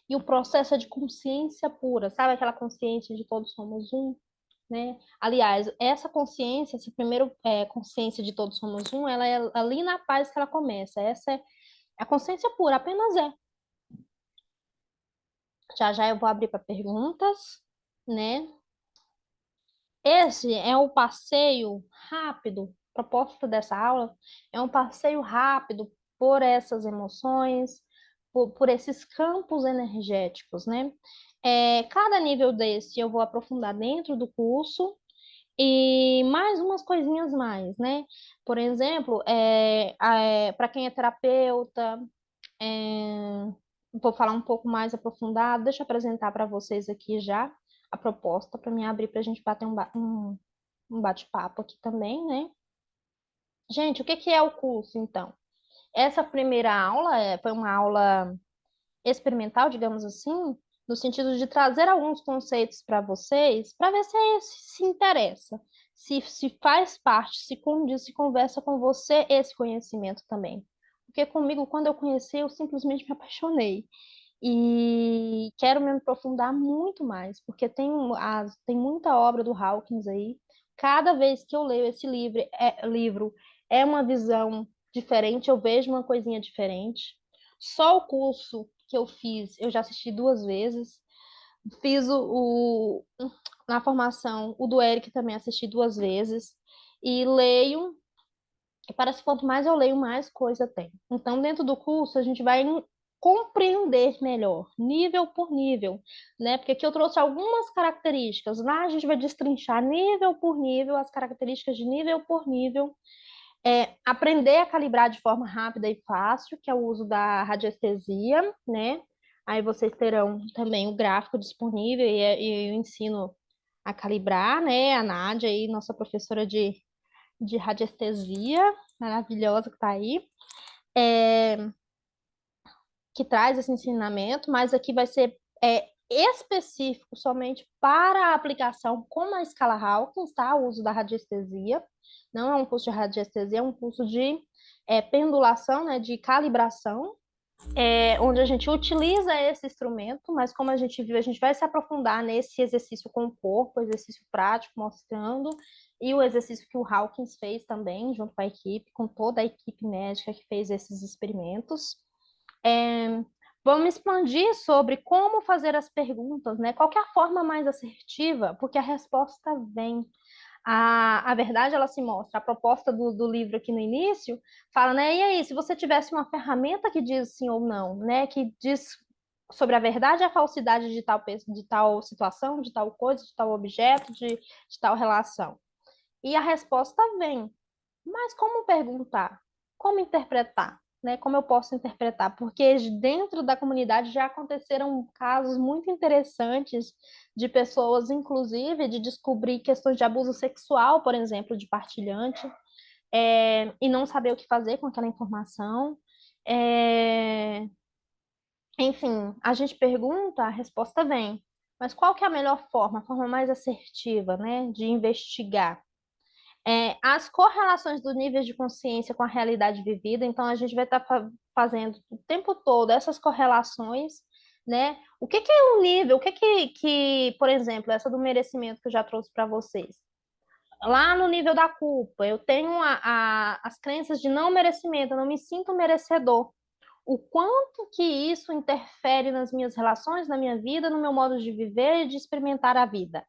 E o processo é de consciência pura, sabe aquela consciência de todos somos um, né? Aliás, essa consciência, essa primeira consciência de todos somos um, ela é ali na paz que ela começa. Essa é a consciência pura, apenas é. Já já eu vou abrir para perguntas, né? Esse é o passeio rápido, a proposta dessa aula é um passeio rápido por essas emoções, por esses campos energéticos, né? Cada nível desse eu vou aprofundar dentro do curso e mais umas coisinhas mais, né? Por exemplo, para quem é terapeuta, é, vou falar um pouco mais aprofundado. Deixa eu apresentar para vocês aqui já a proposta para me abrir para a gente bater um bate-papo aqui também, né? Gente, o que que é o curso, então? Essa primeira aula foi uma aula experimental, digamos assim, no sentido de trazer alguns conceitos para vocês, para ver se interessa, se faz parte, se condiz, se conversa com você esse conhecimento também. Porque comigo, quando eu conheci, eu simplesmente me apaixonei. E quero me aprofundar muito mais, porque tem muita obra do Hawkins aí. Cada vez que eu leio esse livro é uma visão diferente, eu vejo uma coisinha diferente. Só o curso que eu fiz, eu já assisti 2 vezes. Fiz na formação, o do Eric também assisti 2 vezes. E leio, e parece que quanto mais eu leio, mais coisa tem. Então, dentro do curso, a gente vai compreender melhor, nível por nível, né? Porque aqui eu trouxe algumas características. Lá a gente vai destrinchar nível por nível, as características de nível por nível. Aprender a calibrar de forma rápida e fácil, que é o uso da radiestesia, né? Aí vocês terão também o gráfico disponível e eu ensino a calibrar, né? A Nádia aí, nossa professora de radiestesia, maravilhosa que está aí, que traz esse ensinamento, mas aqui vai ser específico somente para a aplicação com a escala Hawkins, tá? O uso da radiestesia. Não é um curso de radiestesia, é um curso de pendulação, né, de calibração, onde a gente utiliza esse instrumento, mas como a gente viu, a gente vai se aprofundar nesse exercício com o corpo, exercício prático, mostrando, e o exercício que o Hawkins fez também, junto com a equipe, com toda a equipe médica que fez esses experimentos. Vamos expandir sobre como fazer as perguntas, né? Qual que é a forma mais assertiva? Porque a resposta vem. A verdade, ela se mostra. A proposta do livro aqui no início fala, né? E aí, se você tivesse uma ferramenta que diz sim ou não, né? Que diz sobre a verdade e a falsidade de tal situação, de tal coisa, de tal objeto, de tal relação. E a resposta vem. Mas como perguntar? Como interpretar? Né? Como eu posso interpretar? Porque dentro da comunidade já aconteceram casos muito interessantes de pessoas, inclusive, de descobrir questões de abuso sexual, por exemplo, de partilhante, e não saber o que fazer com aquela informação. É, Enfim, a gente pergunta, a resposta vem. Mas qual que é a melhor forma, a forma mais assertiva, né, de investigar? As correlações do nível de consciência com a realidade vivida, então a gente vai estar fazendo o tempo todo essas correlações, né? O que que é o nível, o que que, por exemplo, essa do merecimento que eu já trouxe para vocês. Lá no nível da culpa, eu tenho as crenças de não merecimento, eu não me sinto merecedor. O quanto que isso interfere nas minhas relações, na minha vida, no meu modo de viver e de experimentar a vida,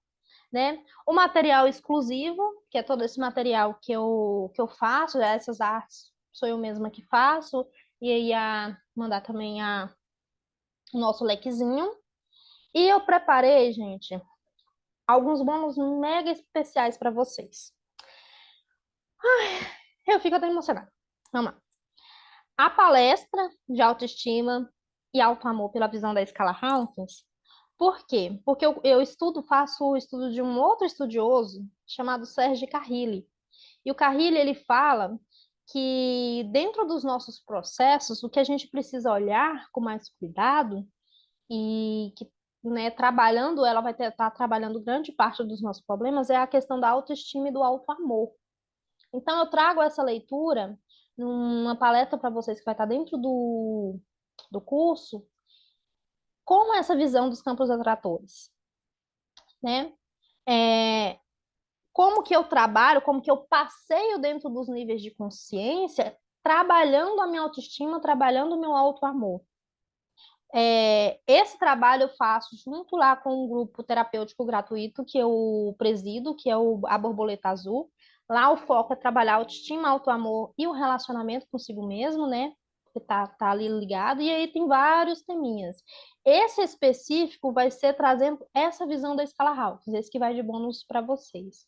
né? O material exclusivo, que é todo esse material que eu faço, essas artes sou eu mesma que faço, e aí mandar também o nosso lequezinho. E eu preparei, gente, alguns bônus mega especiais para vocês. Eu fico até emocionada. Vamos lá. A palestra de autoestima e autoamor pela visão da escala Hawkins. Por quê? Porque eu faço o estudo de um outro estudioso chamado Serge Carrilli. E o Carrilho, ele fala que dentro dos nossos processos, o que a gente precisa olhar com mais cuidado e que, né, trabalhando, ela vai estar trabalhando grande parte dos nossos problemas, é a questão da autoestima e do autoamor. Então, eu trago essa leitura numa palestra para vocês que vai estar dentro do curso, com essa visão dos campos atratores, né? É, como que eu trabalho, como que eu passeio dentro dos níveis de consciência, trabalhando a minha autoestima, trabalhando o meu autoamor. Esse trabalho eu faço junto lá com um grupo terapêutico gratuito que eu presido, que é a Borboleta Azul. Lá o foco é trabalhar autoestima, autoamor e o relacionamento consigo mesmo, né? Que tá ali ligado. E aí tem vários teminhas. Esse específico vai ser trazendo essa visão da escala Hawkins, esse que vai de bônus para vocês.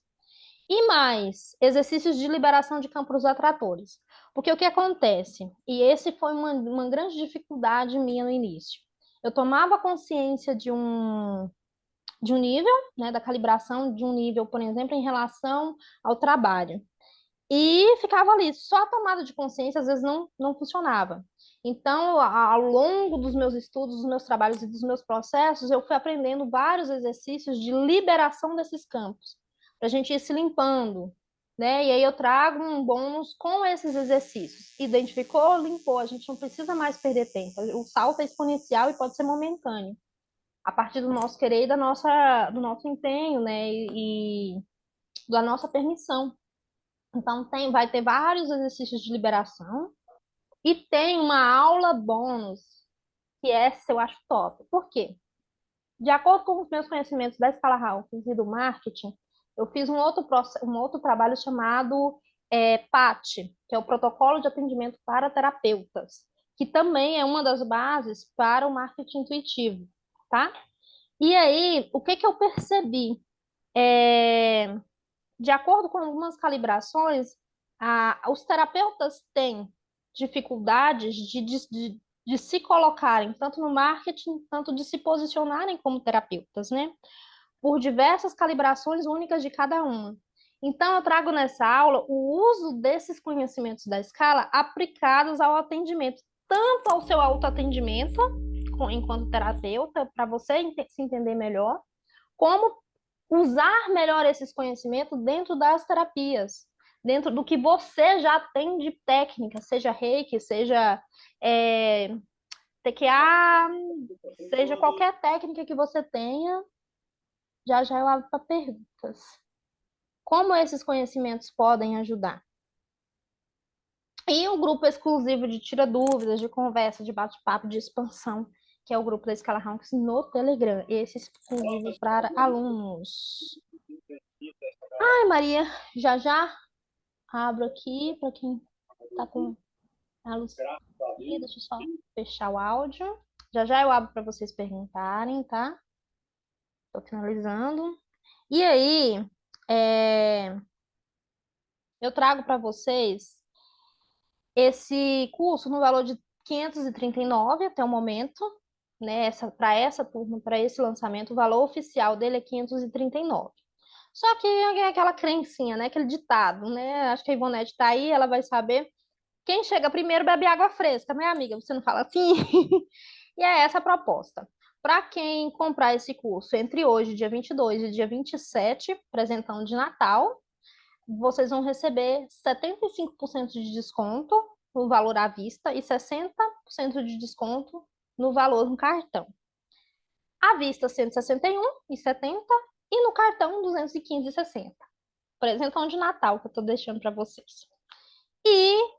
E mais, exercícios de liberação de campos atratores. Porque o que acontece? E esse foi uma grande dificuldade minha no início. Eu tomava consciência de um nível, né, da calibração de um nível, por exemplo, em relação ao trabalho. E ficava ali, só a tomada de consciência às vezes não funcionava. Então, ao longo dos meus estudos, dos meus trabalhos e dos meus processos, eu fui aprendendo vários exercícios de liberação desses campos, para a gente ir se limpando, né? E aí eu trago um bônus com esses exercícios. Identificou, limpou, a gente não precisa mais perder tempo. O salto é exponencial e pode ser momentâneo, a partir do nosso querer e do nosso empenho, né? E da nossa permissão. Então, vai ter vários exercícios de liberação e tem uma aula bônus, que essa eu acho top. Por quê? De acordo com os meus conhecimentos da escala Hawkins e do marketing, eu fiz um outro trabalho chamado PAT, que é o Protocolo de Atendimento para Terapeutas, que também é uma das bases para o marketing intuitivo, tá? E aí, o que que eu percebi? É, de acordo com algumas calibrações, os terapeutas têm dificuldades de se colocarem, tanto no marketing, tanto de se posicionarem como terapeutas, né? Por diversas calibrações únicas de cada uma. Então, eu trago nessa aula o uso desses conhecimentos da escala aplicados ao atendimento, tanto ao seu autoatendimento, enquanto terapeuta, para você se entender melhor, como usar melhor esses conhecimentos dentro das terapias, dentro do que você já tem de técnica, seja Reiki, seja TQA, seja qualquer técnica que você tenha, já já eu abro para perguntas. Como esses conhecimentos podem ajudar? E o grupo exclusivo de tira dúvidas, de conversa, de bate-papo, de expansão. que é o grupo da Scala Hawkins no Telegram. Esse é exclusivo para alunos. Ai, Maria, já já abro aqui para quem tá com a luz aqui. Deixa eu só fechar o áudio. Já já eu abro para vocês perguntarem, tá? Tô finalizando. E aí, eu trago para vocês esse curso no valor de 539 até o momento, né? Para essa turma, para esse lançamento, o valor oficial dele é 539. Só que é aquela crencinha, né? Aquele ditado, né? Acho que a Ivonete tá aí, ela vai saber. Quem chega primeiro bebe água fresca, né, amiga? Você não fala assim? E é essa a proposta. Para quem comprar esse curso entre hoje, dia 22 e dia 27, presentão de Natal, vocês vão receber 75% de desconto no valor à vista e 60% de desconto no valor no cartão. À vista, 161,70 e no cartão, 215,60. Presentão de Natal que eu estou deixando para vocês. E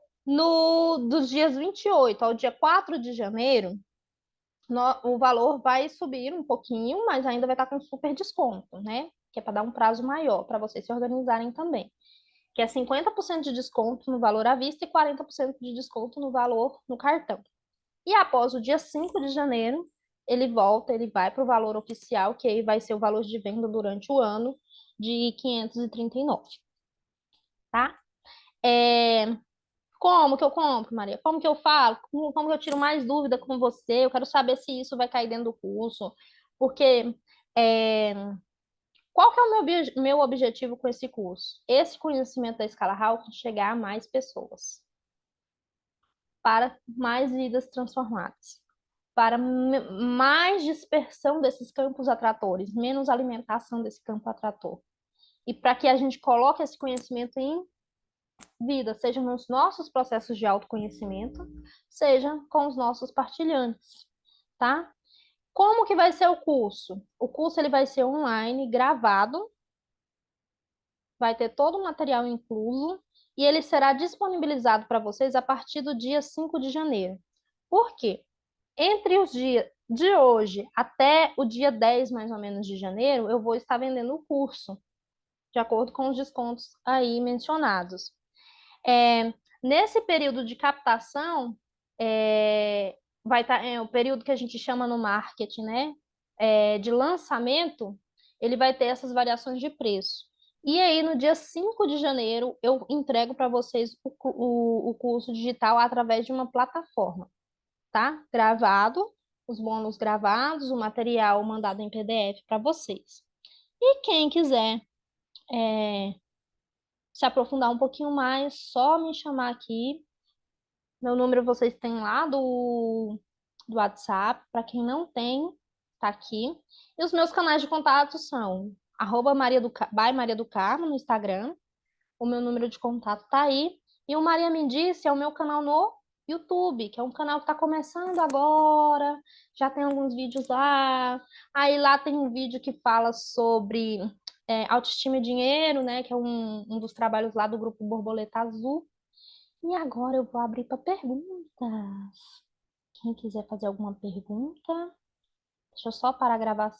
dos dias 28 ao dia 4 de janeiro, o valor vai subir um pouquinho, mas ainda vai estar com super desconto, né? Que é para dar um prazo maior para vocês se organizarem também. Que é 50% de desconto no valor à vista e 40% de desconto no valor no cartão. E após o dia 5 de janeiro, ele volta, ele vai para o valor oficial, que aí vai ser o valor de venda durante o ano de 539, tá? Como que eu compro, Maria? Como que eu falo? Como que eu tiro mais dúvida com você? Eu quero saber se isso vai cair dentro do curso. Porque é, qual que é o meu objetivo com esse curso? Esse conhecimento da Scala Hawkins chegar a mais pessoas, para mais vidas transformadas, para mais dispersão desses campos atratores, menos alimentação desse campo atrator. E para que a gente coloque esse conhecimento em vida, seja nos nossos processos de autoconhecimento, seja com os nossos partilhantes, tá? Como que vai ser o curso? O curso ele vai ser online, gravado, vai ter todo o material incluso e ele será disponibilizado para vocês a partir do dia 5 de janeiro. Por quê? Entre os dias de hoje até o dia 10, mais ou menos, de janeiro, eu vou estar vendendo o curso, de acordo com os descontos aí mencionados. Nesse período de captação, vai estar o período que a gente chama no marketing, né? De lançamento, ele vai ter essas variações de preço. E aí, no dia 5 de janeiro, eu entrego para vocês o curso digital através de uma plataforma, tá? Gravado, os bônus gravados, o material mandado em PDF para vocês. E quem quiser se aprofundar um pouquinho mais, só me chamar aqui. Meu número vocês têm lá do WhatsApp. Para quem não tem, tá aqui. E os meus canais de contato são by Maria do Carmo no Instagram. O meu número de contato tá aí. E o Maria Mendice é o meu canal no YouTube, que é um canal que está começando agora. Já tem alguns vídeos lá. Aí lá tem um vídeo que fala sobre autoestima e dinheiro, né? Que é um dos trabalhos lá do grupo Borboleta Azul. E agora eu vou abrir para perguntas. Quem quiser fazer alguma pergunta, deixa eu só parar a gravação.